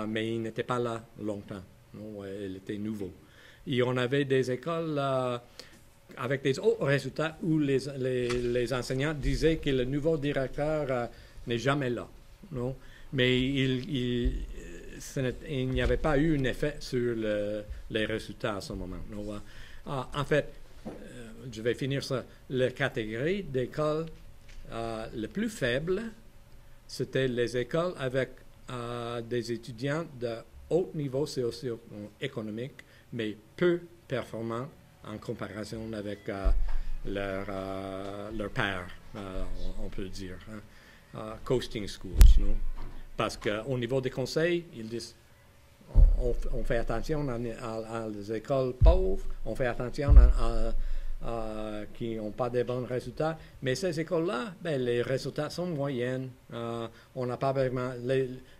mais ils n'étaient pas là longtemps. Ils étaient nouveaux. Et on avait des écoles avec des hauts résultats où les enseignants disaient que le nouveau directeur n'est jamais là. Non? Mais il n'y avait pas eu un effet sur les résultats à ce moment. Non? En fait, je vais finir ça. La catégorie d'écoles le plus faible, c'était les écoles avec des étudiants de haut niveau socio-économique, mais peu performants en comparaison avec leur pairs, on peut dire. Coasting schools, non? Parce qu'au niveau des conseils, ils disent on fait attention à les écoles pauvres, on fait attention qui n'ont pas de bons résultats, mais ces écoles-là, les résultats sont moyennes. On n'a pas vraiment,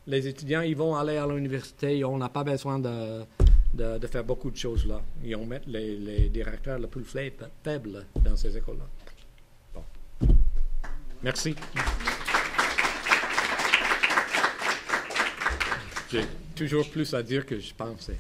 les étudiants, ils vont aller à l'université, on n'a pas besoin de faire beaucoup de choses là. Ils vont mettre les directeurs les plus faibles dans ces écoles-là. Bon. Merci. J'ai toujours plus à dire que je pensais.